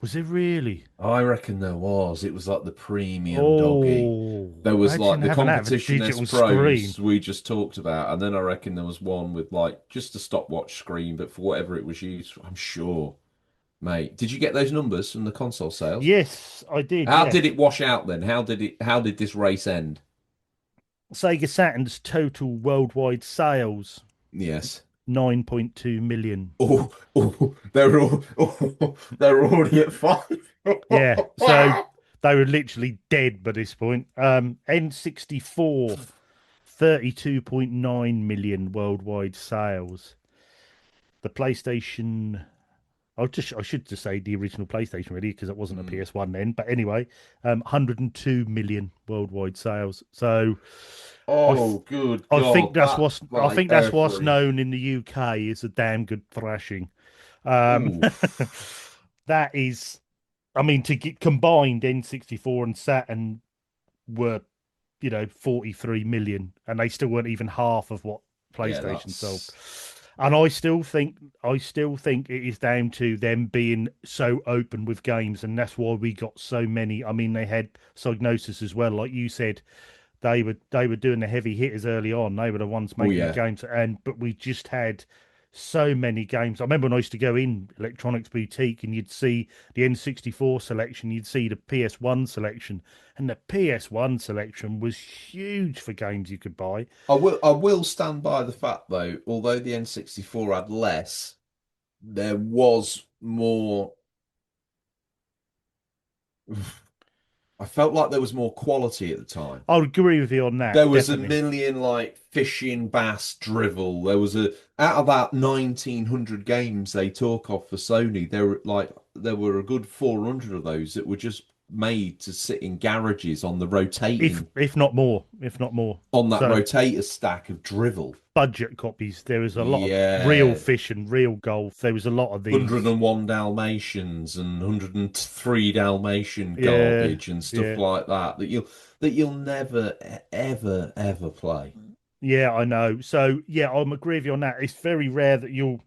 was it really? I reckon there was. It was like the premium doggy. Oh, There was like imagine the having that with a Competition S digital screen. Pros we just talked about, and then I reckon there was one with like just a stopwatch screen, but for whatever it was used, for, I'm sure, mate. Did you get those numbers from the console sales? Yes, I did. How Yeah, did it wash out then? How did this race end? Sega Saturn's total worldwide sales Yes. 9.2 million. They're all they're already at five. Yeah, so they were literally dead by this point. N64, 32.9 million worldwide sales. The PlayStation, I should just say the original PlayStation really, because it wasn't a Hmm. PS1 then. But anyway, 102 million worldwide sales. So I th Oh, good I think God, that's that's what's I like think that's what's every. known in the UK as a damn good thrashing. Um, Oof. that is, I mean, to get combined N64 and Saturn were, 43 million, and they still weren't even half of what Yeah, PlayStation sold. that's And I still think it is down to them being so open with games, and that's why we got so many. I mean, they had Psygnosis as well, like you said. They were doing the heavy hitters early on. They were the ones oh making the yeah. games, and but we just had so many games. I remember when I used to go in Electronics Boutique and you'd see the N64 selection, you'd see the PS1 selection, and the PS1 selection was huge for games you could buy. I will stand by the fact though, although the N64 had less, there was more I felt like there was more quality at the time. I would agree with you on that, There was a definitely. million like fishing bass drivel. There was a out of that 1900 games they talk of for Sony, there were a good 400 of those that were just made to sit in garages on the rotating If not more, if not more. on that So rotator stack of drivel. budget copies. There was a lot of real Yeah. fish and real golf. There was a lot of these. 101 Dalmatians and 103 Dalmatian Yeah, garbage and stuff yeah, like that that you'll never ever play. yeah. I know. So yeah, I'm agree with you on that. It's very rare that you'll.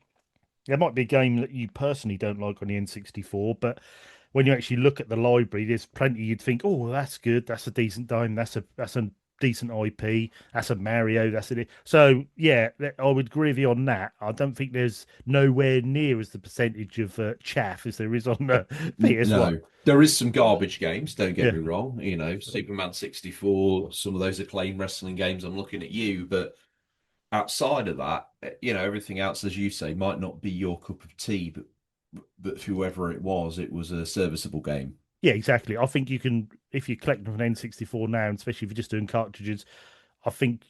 There might be a game that you personally don't like on the N64, but when you actually look at the library, there's plenty you'd think, oh, that's good. That's a decent dime. That's a decent IP. That's a Mario. That's it. So yeah, I would agree with you on that. I don't think there's nowhere near as the percentage of chaff as there is on the PS1. No, there is some garbage games, don't get Yeah, me wrong. Superman 64, some of those acclaimed wrestling games, I'm looking at you, but outside of that, everything else, as you say, might not be your cup of tea, but whoever it was a serviceable game. yeah, exactly. I think you can if you collect them from N64 now, and especially if you're just doing cartridges. I think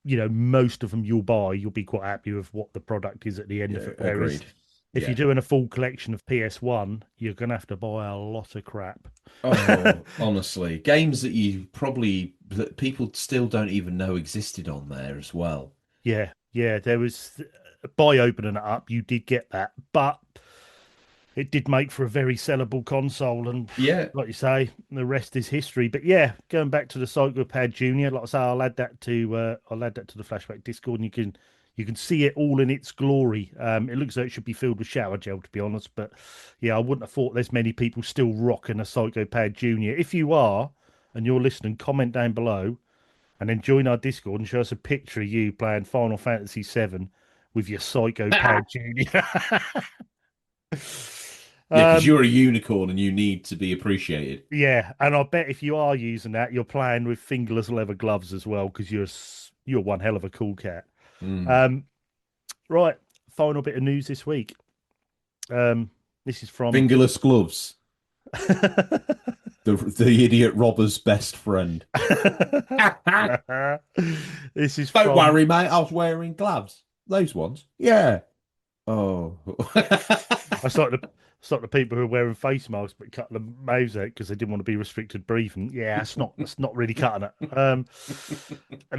most of them you'll buy, you'll be quite happy with what the product is at the end of Yeah, it. Whereas agreed. if you're Yeah. doing a full collection of PS1, you're gonna have to buy a lot of crap. Oh, honestly, games that people still don't even know existed on there as well. Yeah, yeah. There was by opening it up, you did get that, but it did make for a very sellable console, and Yeah. like you say, the rest is history. But yeah, going back to the Psychopad Junior, like I say, I'll add that to the flashback Discord, and you can see it all in its glory. It looks like it should be filled with shower gel, to be honest. But yeah, I wouldn't have thought there's many people still rocking a Psychopad Junior. If you are, and you're listening, comment down below, and then join our Discord and show us a picture of you playing Final Fantasy VII with your Psychopad Junior. Yeah, because um, you're a unicorn and you need to be appreciated. Yeah, and I bet if you are using that, you're playing with fingerless leather gloves as well because you're one hell of a cool cat. Mm. Um, right, final bit of news this week. This is from Fingerless gloves, the idiot robber's best friend. this is Don't from worry, mate. I was wearing gloves. Those ones. Yeah. Oh. I started the people who are wearing face masks but cut their mouths out because they didn't want to be restricted breathing. Yeah, that's not really cutting it. And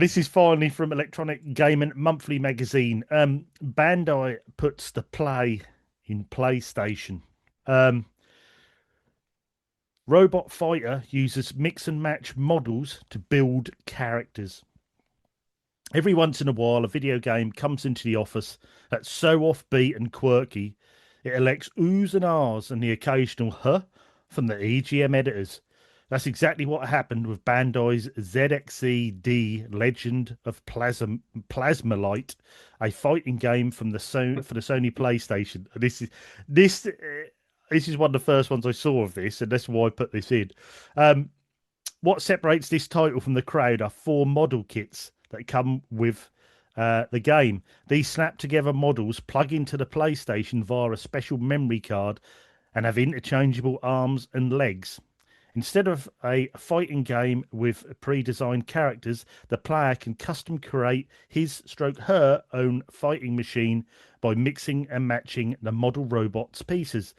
this is finally from Electronic Gaming Monthly magazine. Bandai puts the play in PlayStation. Um, Robot Fighter uses mix and match models to build characters. Every once in a while, a video game comes into the office that's so offbeat and quirky, it elects oohs and ahs and the occasional huh from the EGM editors. That's exactly what happened with Bandai's ZXCD Legend of Plasmalite, a fighting game from for the Sony PlayStation. This this is one of the first ones I saw of this, and that's why I put this in. Um, what separates this title from the crowd are four model kits that come with the game. These snap together models plug into the PlayStation via a special memory card and have interchangeable arms and legs. Instead of a fighting game with pre-designed characters, the player can custom create his stroke her own fighting machine by mixing and matching the model robot's pieces.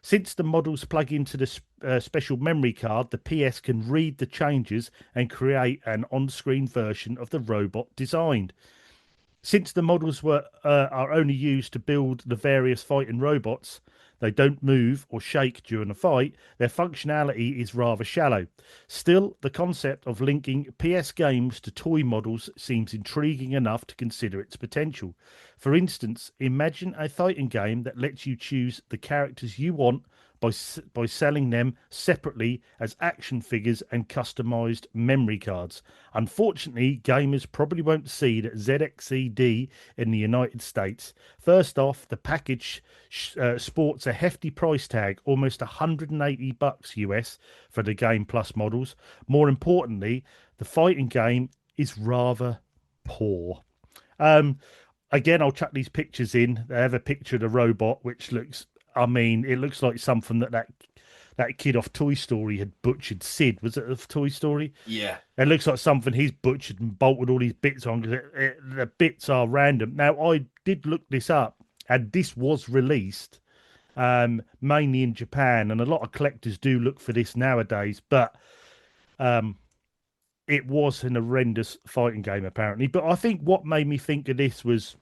Since the models plug into the special memory card, the PS can read the changes and create an on-screen version of the robot designed. Since the models are only used to build the various fighting robots, they don't move or shake during a fight. Their functionality is rather shallow. Still, the concept of linking PS games to toy models seems intriguing enough to consider its potential. For instance, imagine a fighting game that lets you choose the characters you want by selling them separately as action figures and customized memory cards. Unfortunately, gamers probably won't see that ZXCD in the United States. First off, the package sports a hefty price tag, almost $180 US for the Game Plus models. More importantly, the fighting game is rather poor. Um, Again, I'll chuck these pictures in. They have a picture of the robot, which looks, I mean, it looks like something that that kid off Toy Story had butchered Sid. Was it of Toy Story? Yeah. It looks like something he's butchered and bolted all these bits on because the bits are random. Now, I did look this up, and this was released mainly in Japan, and a lot of collectors do look for this nowadays. But um, it was an horrendous fighting game, apparently. But I think what made me think of this was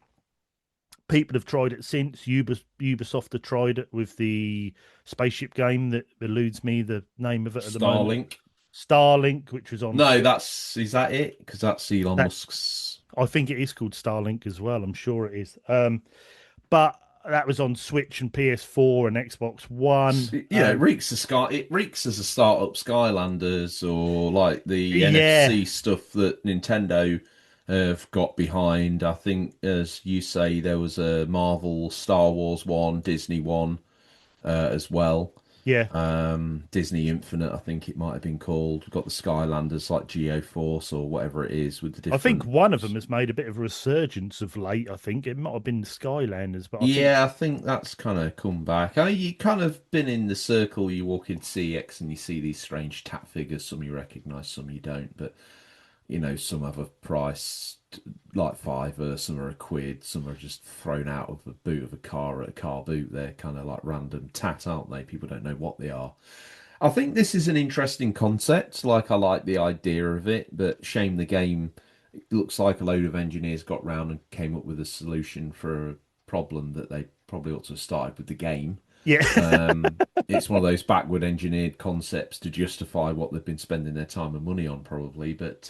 people have tried it since. Ubisoft have tried it with the spaceship game that eludes me the name of it at the moment. Starlink. Starlink, which was on No, is that it? Because that's Elon that. Musk's. I think it is called Starlink as well. I'm sure it is. But that was on Switch and PS4 and Xbox One. It reeks of Sky. It reeks as a startup Skylanders or like the Yeah, NFC stuff that Nintendo have got behind. I think, as you say, there was a Marvel, Star Wars one, Disney one as well. yeah. Disney Infinite, I think it might have been called. We've got the Skylanders like GeoForce or whatever it is with the I think different. one of them has made a bit of a resurgence of late. I think it might have been the Skylanders, but I think Yeah, I think that's kind of come back. You kind of been in the circle. You walk into CX and you see these strange tap figures. Some you recognise, some you don't. But some have a price like fiver, some are a quid, some are just thrown out of the boot of a car at a car boot. They're kind of like random tat, aren't they? People don't know what they are. I think this is an interesting concept. Like I like the idea of it, but shame the game. It looks like a load of engineers got round and came up with a solution for a problem that they probably ought to have started with the game. yeah, It's one of those backward engineered concepts to justify what they've been spending their time and money on, probably. But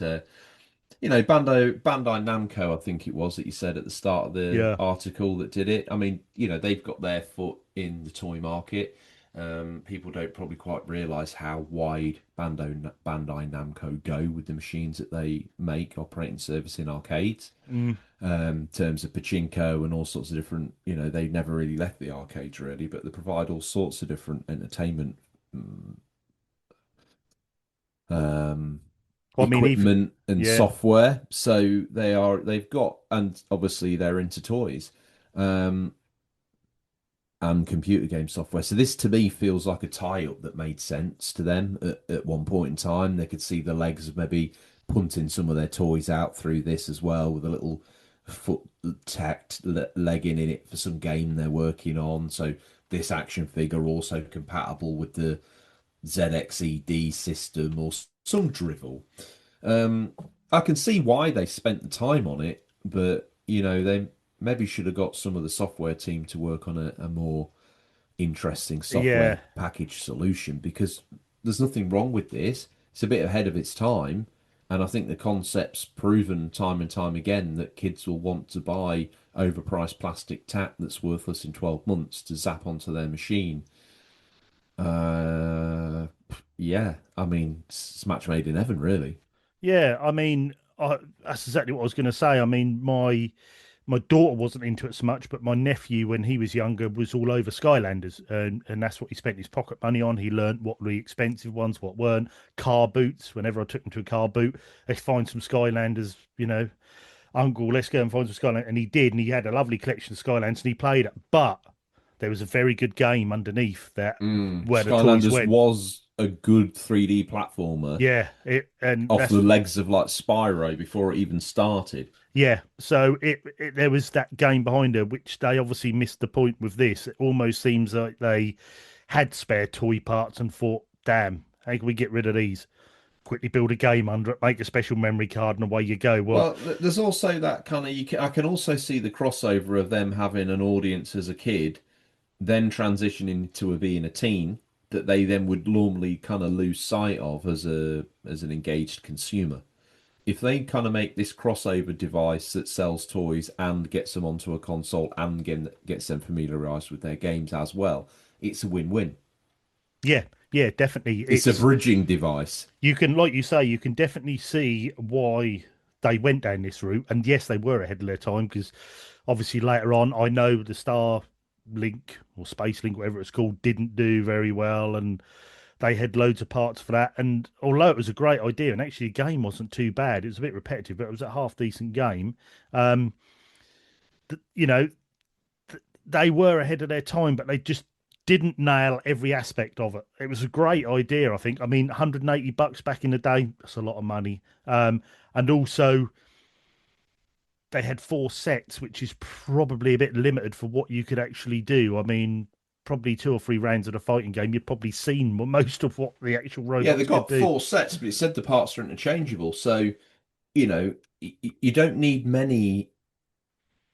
Bandai Namco, I think it was that you said at the start of the yeah, article that did it. I mean, they've got their foot in the toy market. People don't probably quite realize how wide Bandai Namco go with the machines that they make, operating service in arcades. mm, In terms of pachinko and all sorts of different, they never really left the arcades really, but they provide all sorts of different entertainment um, well, I mean, even equipment and yeah, software. So they've got, and obviously they're into toys. Um, and computer game software. So this to me feels like a tie-up that made sense to them at one point in time. They could see the legs of maybe punting some of their toys out through this as well with a little foot tacked legging in it for some game they're working on. So this action figure also compatible with the ZXED system or some drivel. Um, I can see why they spent the time on it, but they maybe should have got some of the software team to work on a more interesting yeah, software package solution because there's nothing wrong with this. It's a bit ahead of its time. And I think the concept's proven time and time again that kids will want to buy overpriced plastic tap that's worthless in 12 months to zap onto their machine. Uh, yeah, I mean, it's a match made in heaven, really. yeah. I mean, that's exactly what I was going to say. I mean, my daughter wasn't into it so much, but my nephew, when he was younger, was all over Skylanders, and that's what he spent his pocket money on. He learnt what were the expensive ones, what weren't. Car boots. Whenever I took him to a car boot, let's find some Skylanders. Uncle, let's go and find some Skylanders, and he did, and he had a lovely collection of Skylanders, and he played it. But there was a very good game underneath that where the toys Skylanders went. was a good 3D platformer Yeah, and off the that's legs of like Spyro before it even started. yeah. So there was that game behind her, which they obviously missed the point with this. It almost seems like they had spare toy parts and thought, "Damn, how can we get rid of these? Quickly build a game under it, make a special memory card, and away you go." Well, Well, there's also that kind of I can also see the crossover of them having an audience as a kid, then transitioning to being a teen that they then would normally kind of lose sight of as an engaged consumer. If they kind of make this crossover device that sells toys and gets them onto a console and gets them familiarized with their games as well, it's a win-win. yeah, yeah, definitely. It's a bridging device. You can, like you say, you can definitely see why they went down this route. And yes, they were ahead of their time because obviously later on, I know the Star Link or Space Link, whatever it's called, didn't do very well, and they had loads of parts for that. And although it was a great idea, and actually the game wasn't too bad, it was a bit repetitive, but it was a half decent game. Um, you know, they were ahead of their time, but they just didn't nail every aspect of it. It was a great idea, I think. I mean, $180 back in the day, that's a lot of money. And also they had 4 sets, which is probably a bit limited for what you could actually do. I mean, probably 2 or 3 rounds of the fighting game, you've probably seen most of what the actual Yeah, they robots could got do. 4 sets, but it said the parts are interchangeable. So, you know, you don't need many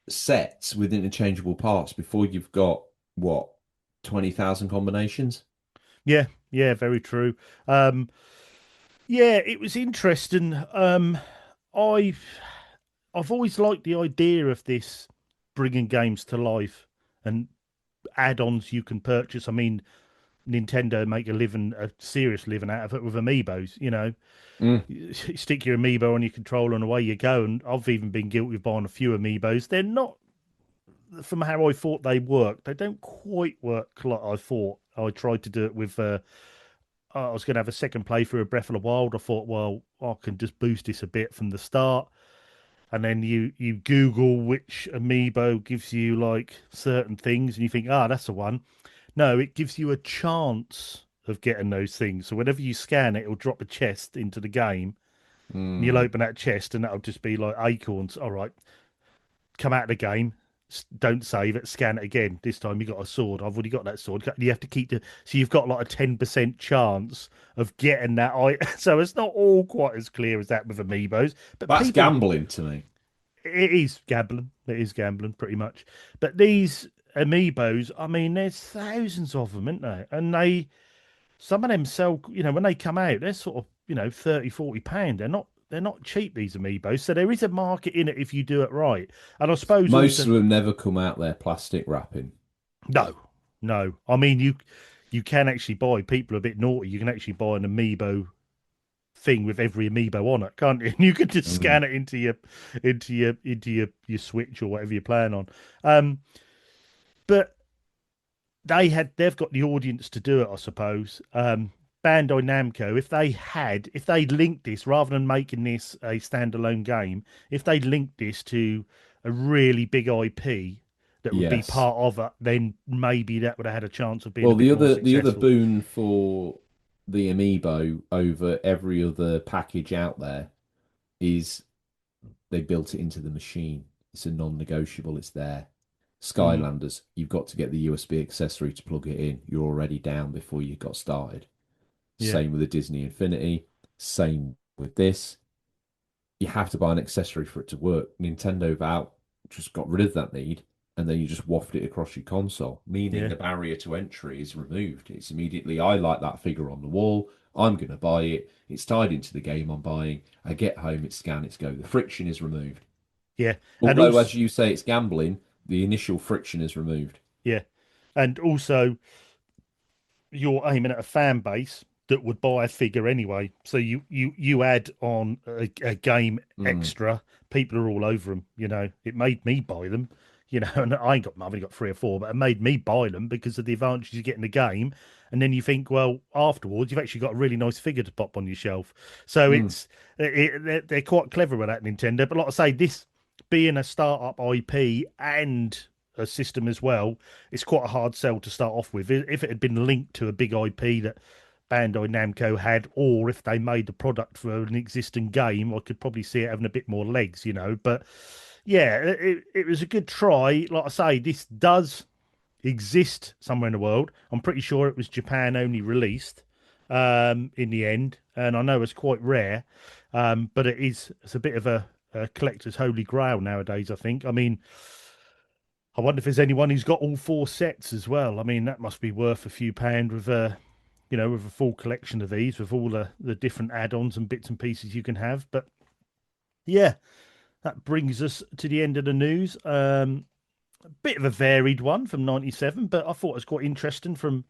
sets with interchangeable parts before you've got what 20,000 combinations. Yeah, yeah, very true. Um, yeah, it was interesting. I I've always liked the idea of this bringing games to life and add-ons you can purchase. I mean, Nintendo make a serious living out of it with amiibos. Mm, You stick your amiibo on your controller and away you go. And I've even been guilty of buying a few amiibos. They're not, from how I thought they work, they don't quite work like I thought. I tried to do it with. I was going to have a second playthrough of Breath of the Wild. I thought, well, I can just boost this a bit from the start, and then you Google which amiibo gives you like certain things, and you think, that's the one. No, it gives you a chance of getting those things. So whenever you scan it, it'll drop a chest into the game, and you'll mm. open that chest, and that'll just be like acorns. All right, come out of the game. Don't save it. Scan it again. This time you got a sword. I've already got that sword. You have to keep the so you've got like a 10% chance of getting that. So it's not all quite as clear as that with amiibos, but That's people gambling to me. it is gambling. It is gambling, pretty much. But these amiibos, I mean, there's thousands of them, isn't there? And some of them sell, when they come out, they're sort of, 30, £40. They're not cheap, these amiibos. So there is a market in it if you do it right. And I suppose Most also, of them never come out their plastic wrapping. no, no. I mean, you can actually buy, people are a bit naughty. You can actually buy an amiibo thing with every amiibo on it, can't you? And you can just Mm. scan it into your Switch or whatever you're playing on. Um, but they've got the audience to do it, I suppose. Bandai Namco, if they linked this rather than making this a standalone game, if they linked this to a really big IP that would be Yes. part of it, then maybe that would have had a chance of being a Well, bit more the other successful. boon for the Amiibo over every other package out there is they built it into the machine. It's a non-negotiable. It's there. Mm, Skylanders, you've got to get the USB accessory to plug it in. You're already down before you got started. yeah, Same with the Disney Infinity. Same with this. You have to buy an accessory for it to work. Nintendo Vout just got rid of that need, and then you just waft it across your console, meaning yeah, the barrier to entry is removed. It's immediately, I like that figure on the wall. I'm going to buy it. It's tied into the game I'm buying. I get home, it's scan, it's go. The friction is removed. yeah, and Although, also as you say, it's gambling, the initial friction is removed. yeah, and also you're aiming at a fan base that would buy a figure anyway. So you add on a game Mm, extra, people are all over them. It made me buy them. And I've only got 3 or 4, but it made me buy them because of the advantages you get in the game. And then you think, well, afterwards you've actually got a really nice figure to pop on your shelf. So mm. they're quite clever with that, Nintendo. But like I say, this being a startup IP and a system as well, it's quite a hard sell to start off with. If it had been linked to a big IP that Bandai Namco had, or if they made the product for an existing game, I could probably see it having a bit more legs. But yeah, it was a good try. Like I say, this does exist somewhere in the world. I'm pretty sure it was Japan only released in the end, and I know it's quite rare, but it's a bit of a collector's holy grail nowadays. I think. I mean, I wonder if there's anyone who's got all 4 sets as well. I mean, that must be worth a few pound with with a full collection of these, with all the different add-ons and bits and pieces you can have. But yeah, that brings us to the end of the news. A bit of a varied one from '97, but I thought it was quite interesting from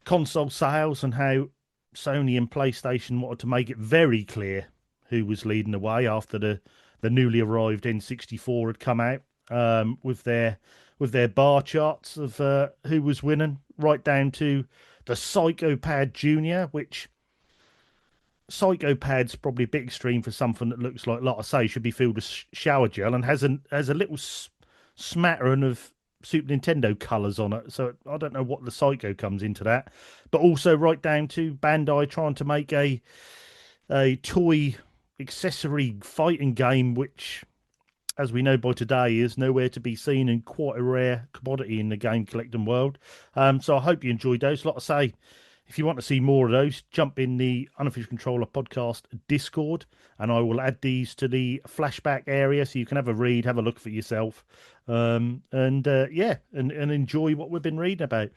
console sales and how Sony and PlayStation wanted to make it very clear who was leading the way after the newly arrived N64 had come out, with their bar charts of who was winning, right down to the Psychopad Junior, which Psychopad's probably a bit extreme for something that looks like I say, should be filled with shower gel and has a little smattering of Super Nintendo colours on it. So I don't know what the psycho comes into that, but also right down to Bandai trying to make a toy accessory fighting game, which, as we know by today, is nowhere to be seen and quite a rare commodity in the game collecting world. So I hope you enjoyed those. Like I say, if you want to see more of those, jump in the Unofficial Controller podcast Discord, and I will add these to the flashback area so you can have a read, have a look for yourself, and enjoy what we've been reading about.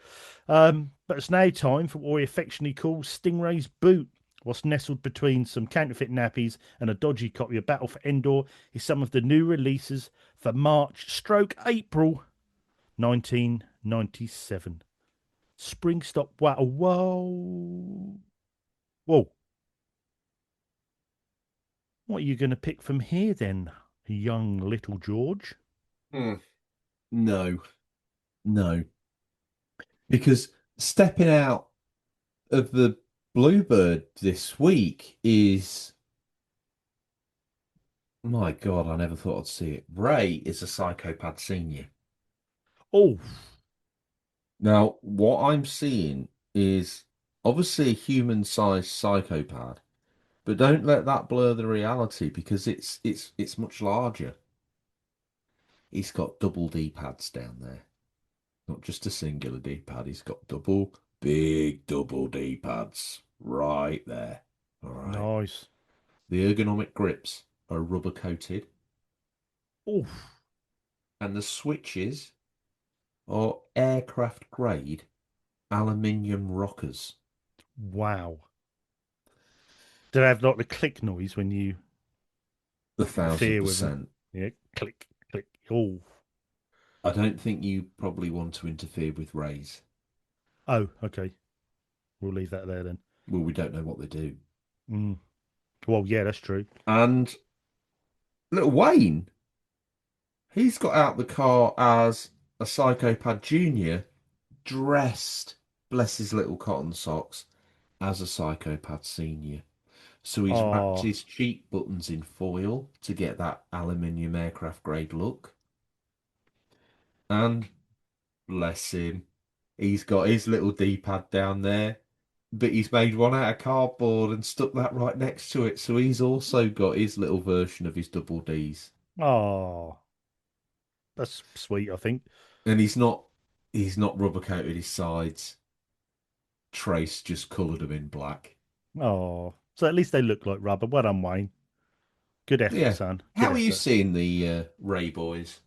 But it's now time for what we affectionately call Stingray's Boot. What's nestled between some counterfeit nappies and a dodgy copy of Battle for Endor is some of the new releases for March/April 1997. Spring stop. Wow. Whoa. Whoa. What are you going to pick from here then, young little George? Hmm. No, no, because stepping out of the Bluebird this week is, my God, I never thought I'd see it. Ray is a psychopath senior. Oh, Now, what I'm seeing is obviously a human-sized psychopath, but don't let that blur the reality because it's much larger. He's got double D-pads down there, not just a singular D-pad. He's got big double D-pads right there. All right. nice. The ergonomic grips are rubber coated, Oh, and the switches are aircraft grade aluminium rockers. wow. Do they have like the click noise when you A thousand interfere with them? percent. Yeah, click, click. Oh, I don't think you probably want to interfere with Rays. oh, okay. We'll leave that there then. Well, we don't know what they do. Mm. Well, yeah, that's true. And little Wayne, he's got out the car as a psychopath junior, dressed, bless his little cotton socks, as a psychopath senior. So he's wrapped Oh, his cheek buttons in foil to get that aluminium aircraft grade look. And bless him, he's got his little D-pad down there, but he's made one out of cardboard and stuck that right next to it. So he's also got his little version of his double Ds. oh, that's sweet, I think. And he's not rubber coated his sides. Trace just coloured them in black. Oh, so at least they look like rubber. Well done, Wayne. Good effort, Yeah. son. Good How are you effort. seeing the Ray boys?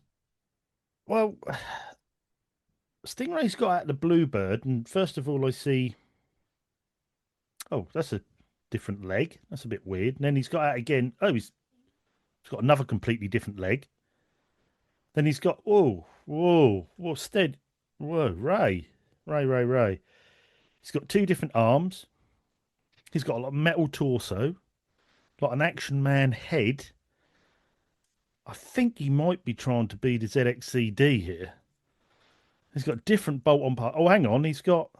Well, Stingray's got out the Bluebird, and first of all, I see, oh, that's a different leg. That's a bit weird. And then he's got out again. Oh, he's got another completely different leg. Then he's got, whoa, stead. Whoa, Ray. He's got two different arms. He's got a lot of metal torso, like an action man head. I think he might be trying to be the ZXCD here. He's got different bolt on part. Oh, hang on. He's got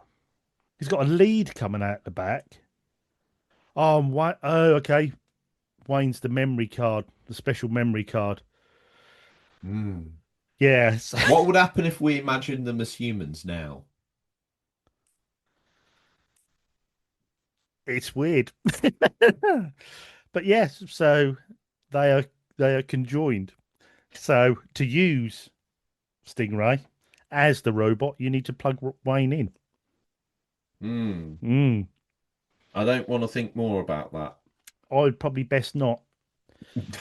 a lead coming out the back. Oh, okay. Wayne's the memory card, the special memory card. Mm. Yes, What would happen if we imagined them as humans now? it's weird. But yes, so they are they are conjoined. So to use Stingray as the robot, you need to plug Wayne in. Hmm. Mm, I don't want to think more about that. I'd probably best not.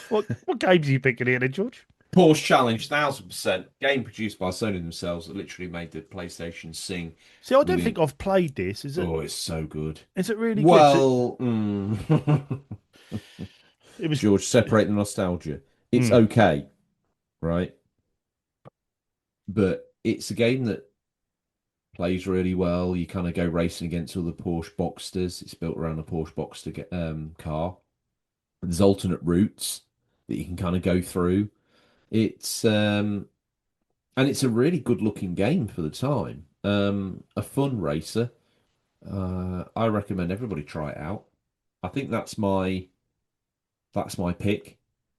What games are you picking here, then, George? Porsche Challenge, 1000%. Game produced by Sony themselves that literally made the PlayStation sing See, I don't think within. I've played this. Is it? Oh, it's so good. Is it really good? Well, It was. George, separate the nostalgia. It's Mm, okay, right? But it's a game that plays really well. You kind of go racing against other Porsche Boxsters. It's built around a Porsche Boxster car. There's alternate routes that you can kind of go through. It's and it's a really good looking game for the time. A fun racer. I recommend everybody try it out. I think that's my pick.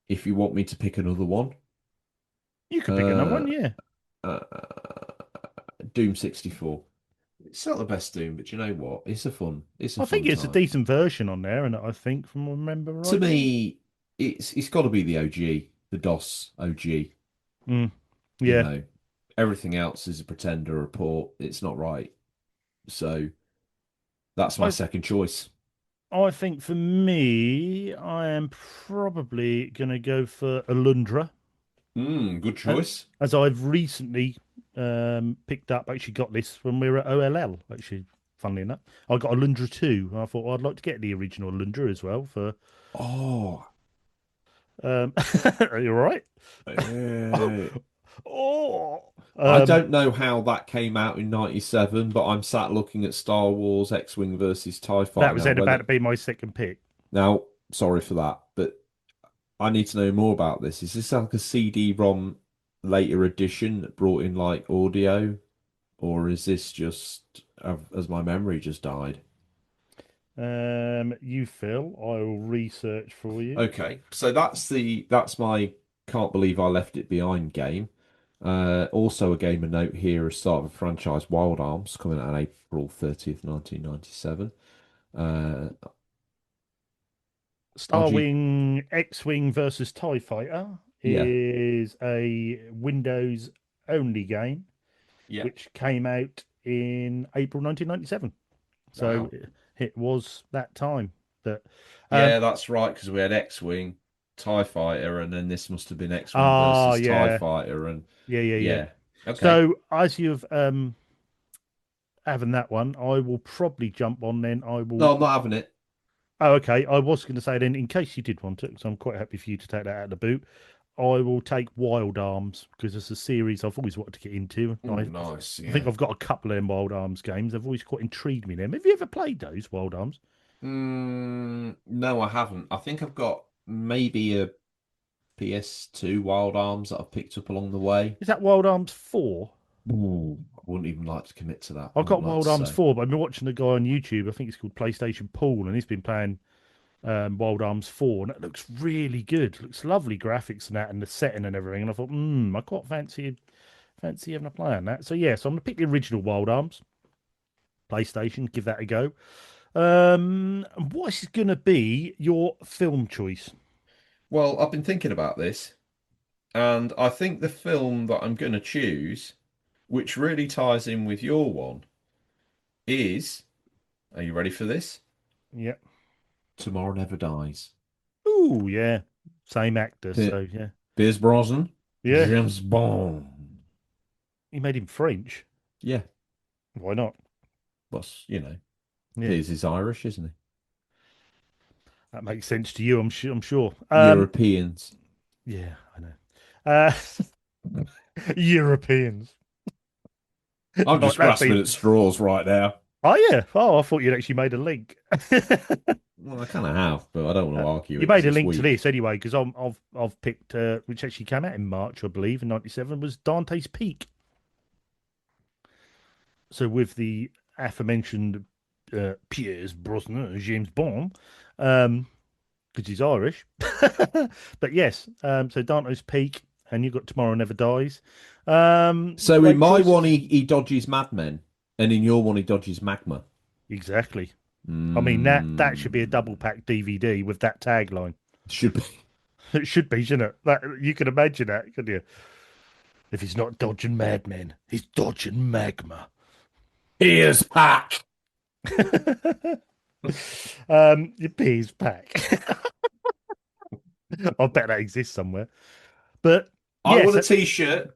If you want me to pick another one, you could pick another uh, one, yeah. uh Doom 64. It's not the best Doom, but you know what? It's a I think fun it's a time. decent version on there, and I think, from what I remember To rightly. me, it's got to be the OG, the DOS OG. Mm, You yeah. know, everything else is a pretender, a port. It's not right. So that's my I second choice. I think for me, I am probably going to go for Alundra, Good uh, choice. as I've recently picked up. Actually, got this when we were at OLL. Actually, funnily enough, I got Alundra 2. I thought, well, I'd like to get the original Alundra as well. For Oh, are you all right? uh, Oh, I don't know how that came out in '97, but I'm sat looking at Star Wars X-Wing versus TIE that Fighter was now. then about Whether to be my second pick. now, sorry for that, but I need to know more about this. Is this like a CD-ROM later edition that brought in like audio, or is this just has my memory just died? You Phil, I will research for you. Okay, so that's my can't believe I left it behind game. Also a game of note here is start of a franchise Wild Arms coming out on April 30th, 1997. Uh, RG, Starwing X-Wing versus TIE Fighter yeah, is a Windows only game yeah. which came out in April 1997. So Wow. it was that time that um Yeah, that's right, because we had X-Wing, TIE Fighter, and then this must have been X-Wing versus TIE yeah, Fighter, and yeah. yeah. Okay. So as you've having that one, I will probably jump on then. I will. No, I'm not having it. Oh, okay. I was going to say then, in case you did want it, because I'm quite happy for you to take that out of the boot. I will take Wild Arms because it's a series I've always wanted to get into. Oh, nice. I think Yeah. I've got a couple of them Wild Arms games. They've always quite intrigued me. Them. Have you ever played those Wild Arms? No, I haven't. I think I've got maybe a PS2 Wild Arms that I've picked up along the way. Is that Wild Arms 4? Ooh, I wouldn't even like to commit to that. I I've got wouldn't like Wild to Arms say. 4, but I've been watching a guy on YouTube. I think it's called PlayStation Paul, and he's been playing Wild Arms 4, and it looks really good. It looks lovely graphics and that, and the setting and everything. And I thought, I quite fancy having a play on that. So yeah, so I'm gonna pick the original Wild Arms PlayStation, give that a go. What is going to be your film choice? Well, I've been thinking about this, and I think the film that I'm going to choose, which really ties in with your one, is, are you ready for this? Yeah. Tomorrow Never Dies. Ooh, yeah. Same actor, Pi- so yeah. Pierce Brosnan, Yeah. James Bond. He made him French. Yeah, Why not? but Yeah. Piers is Irish, isn't That makes sense to you, I'm sure. he? Europeans. Yeah, I know. Uh Europeans. I'm Like just that's the grasping at straws right now. Oh yeah. Oh, I thought you'd actually made a link. Well, I kind of have, but I don't want to argue You it because made a it's link to weak. this anyway, because I've picked which actually came out in March, I believe, in '97, was Dante's Peak. So with the aforementioned Piers Brosnan, James Bond, um, because he's Irish. But yes, so Dante's Peak, and you've got Tomorrow Never Dies. So in Great my one, choices. he dodges madmen, and in your one, he dodges magma. Exactly. I mean that should be a double Mm, pack DVD with that tagline. should be. It should be, shouldn't it? That you can imagine that, couldn't you? If he's not dodging madmen, he's dodging magma. Here's Pack. Your peas pack. I bet that exists somewhere. But I yes, want a T-shirt.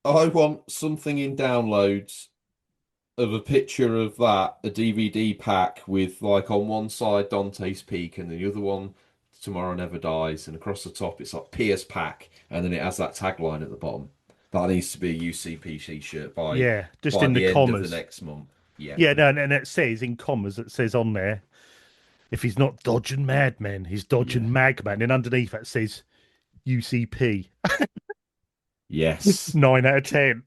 I want something in downloads of a picture of that, a DVD pack with like on one side Dante's Peak and the other one Tomorrow Never Dies, and across the top it's like Pierce Pack, and then it has that tagline at the bottom. That needs to be a UCP T-shirt yeah, just by in the the end of the commas. next month. Yeah, Yeah, no, and it says in commas, it says on there, if he's not dodging madmen, he's yeah, dodging magman. And underneath that says UCP. yes. 9 out of 10.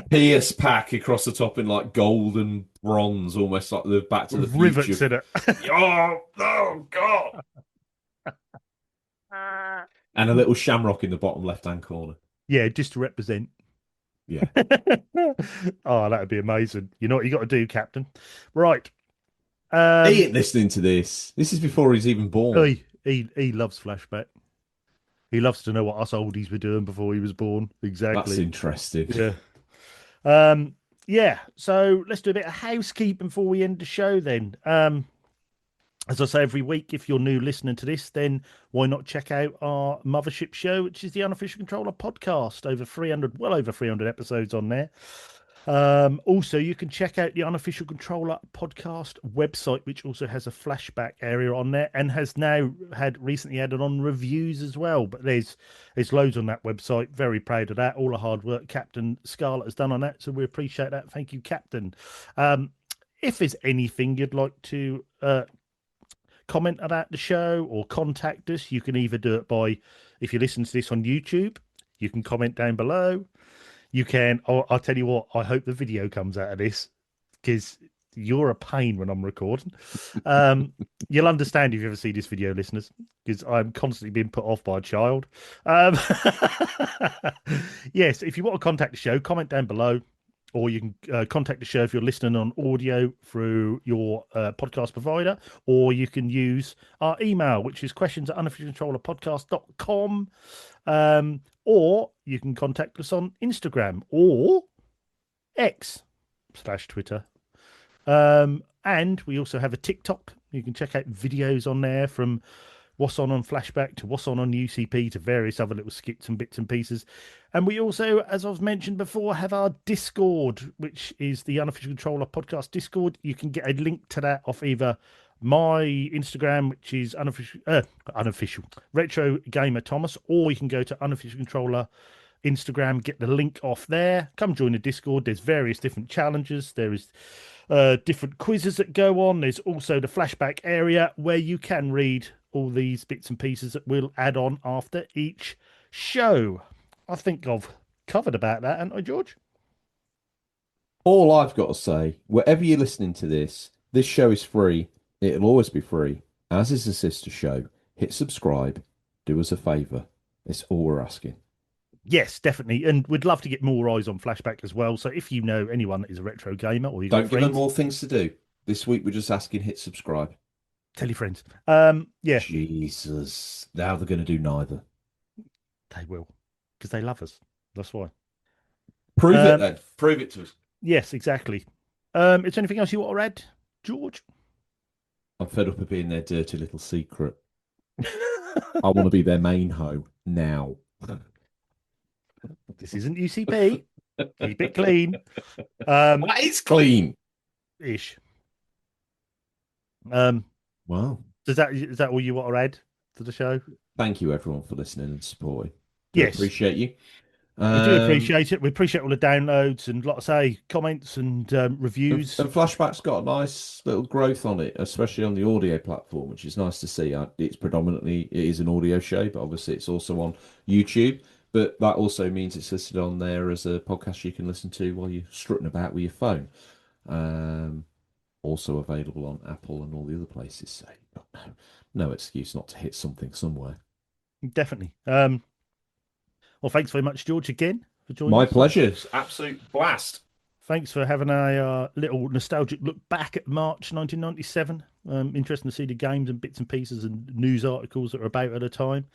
Pierce Pack across the top in like gold and bronze, almost like the Back to the With Future. rivets in it. Oh God! And a little shamrock in the bottom left-hand corner. Yeah, just to represent. Yeah. Oh, that would be amazing. You know what you got to do, Captain? Right. He ain't listening to this. This is before he's even born. He loves flashback. He loves to know what us oldies were doing before he was born. That's Exactly. interesting. Yeah. Um, yeah. So let's do a bit of housekeeping before we end the show then. As I say every week, if you're new listening to this, then why not check out our mothership show, which is the Unofficial Controller podcast. Well over 300 episodes on there. Also, you can check out the Unofficial Controller podcast website, which also has a flashback area on there and has now recently added on reviews as well. But there's loads on that website. Very proud of that. All the hard work Captain Scarlett has done on that. So we appreciate that. Thank you, Captain. If there's anything you'd like to comment about the show or contact us, you can either do it by, if you listen to this on YouTube, you can comment down below. You can, I'll tell you what, I hope the video comes out of this because you're a pain when I'm recording. You'll understand if you ever see this video, listeners, because I'm constantly being put off by a child. Yes, if you want to contact the show, comment down below. Or you can contact the show if you're listening on audio through your podcast provider, or you can use our email, which is questions@unofficialcontrollerpodcast.com, or you can contact us on Instagram or X/Twitter. And we also have a TikTok. You can check out videos on there from what's on Flashback to what's on UCP to various other little skits and bits and pieces. And we also, as I've mentioned before, have our Discord, which is the Unofficial Controller Podcast Discord. You can get a link to that off either my Instagram, which is unofficial Retro Gamer Thomas, or you can go to Unofficial Controller Instagram, get the link off there. Come join the Discord. There's various different challenges. There is different quizzes that go on. There's also the flashback area where you can read all these bits and pieces that we'll add on after each show. I think I've covered about that, haven't I, George? All I've got to say, wherever you're listening to this, this show is free. It'll always be free, as is the sister show. Hit subscribe. Do us a favour. It's all we're asking. Yes, definitely. And we'd love to get more eyes on Flashback as well. So if you know anyone that is a retro gamer or you Don't give them more things to do. This week we're just asking hit subscribe. Tell your friends. Yeah. Jesus. Now they're going to do neither. They will. Because they love us. That's why. Prove it then. Prove it to us. Yes, exactly. Is there anything else you want to add, George? I'm fed up of being their dirty little secret. I want to be their main hoe now. This isn't UCP. Keep it clean. That is clean. Ish. Wow. Is that all you want to add to the show? Thank you, everyone, for listening and supporting. Yes. Appreciate you. We do appreciate it. We appreciate all the downloads and, like I say, comments and reviews. And Flashback's got a nice little growth on it, especially on the audio platform, which is nice to see. It is an audio show, but obviously it's also on YouTube. But that also means it's listed on there as a podcast you can listen to while you're strutting about with your phone. Also available on Apple and all the other places. So no excuse not to hit something somewhere. Definitely. Well, thanks very much, George, again for joining us. My pleasure. Absolute blast. Thanks for having a little nostalgic look back at March 1997. Interesting to see the games and bits and pieces and news articles that are about at the time.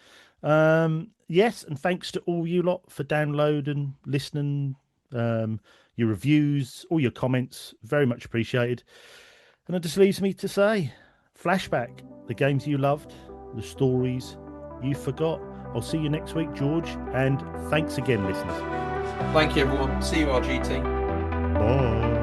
Yes, and thanks to all you lot for downloading, listening, your reviews, all your comments. Very much appreciated. And it just leaves me to say, Flashback, the games you loved, the stories you forgot. I'll see you next week, George, and thanks again, listeners. Thank you, everyone. See you, RGT. Bye.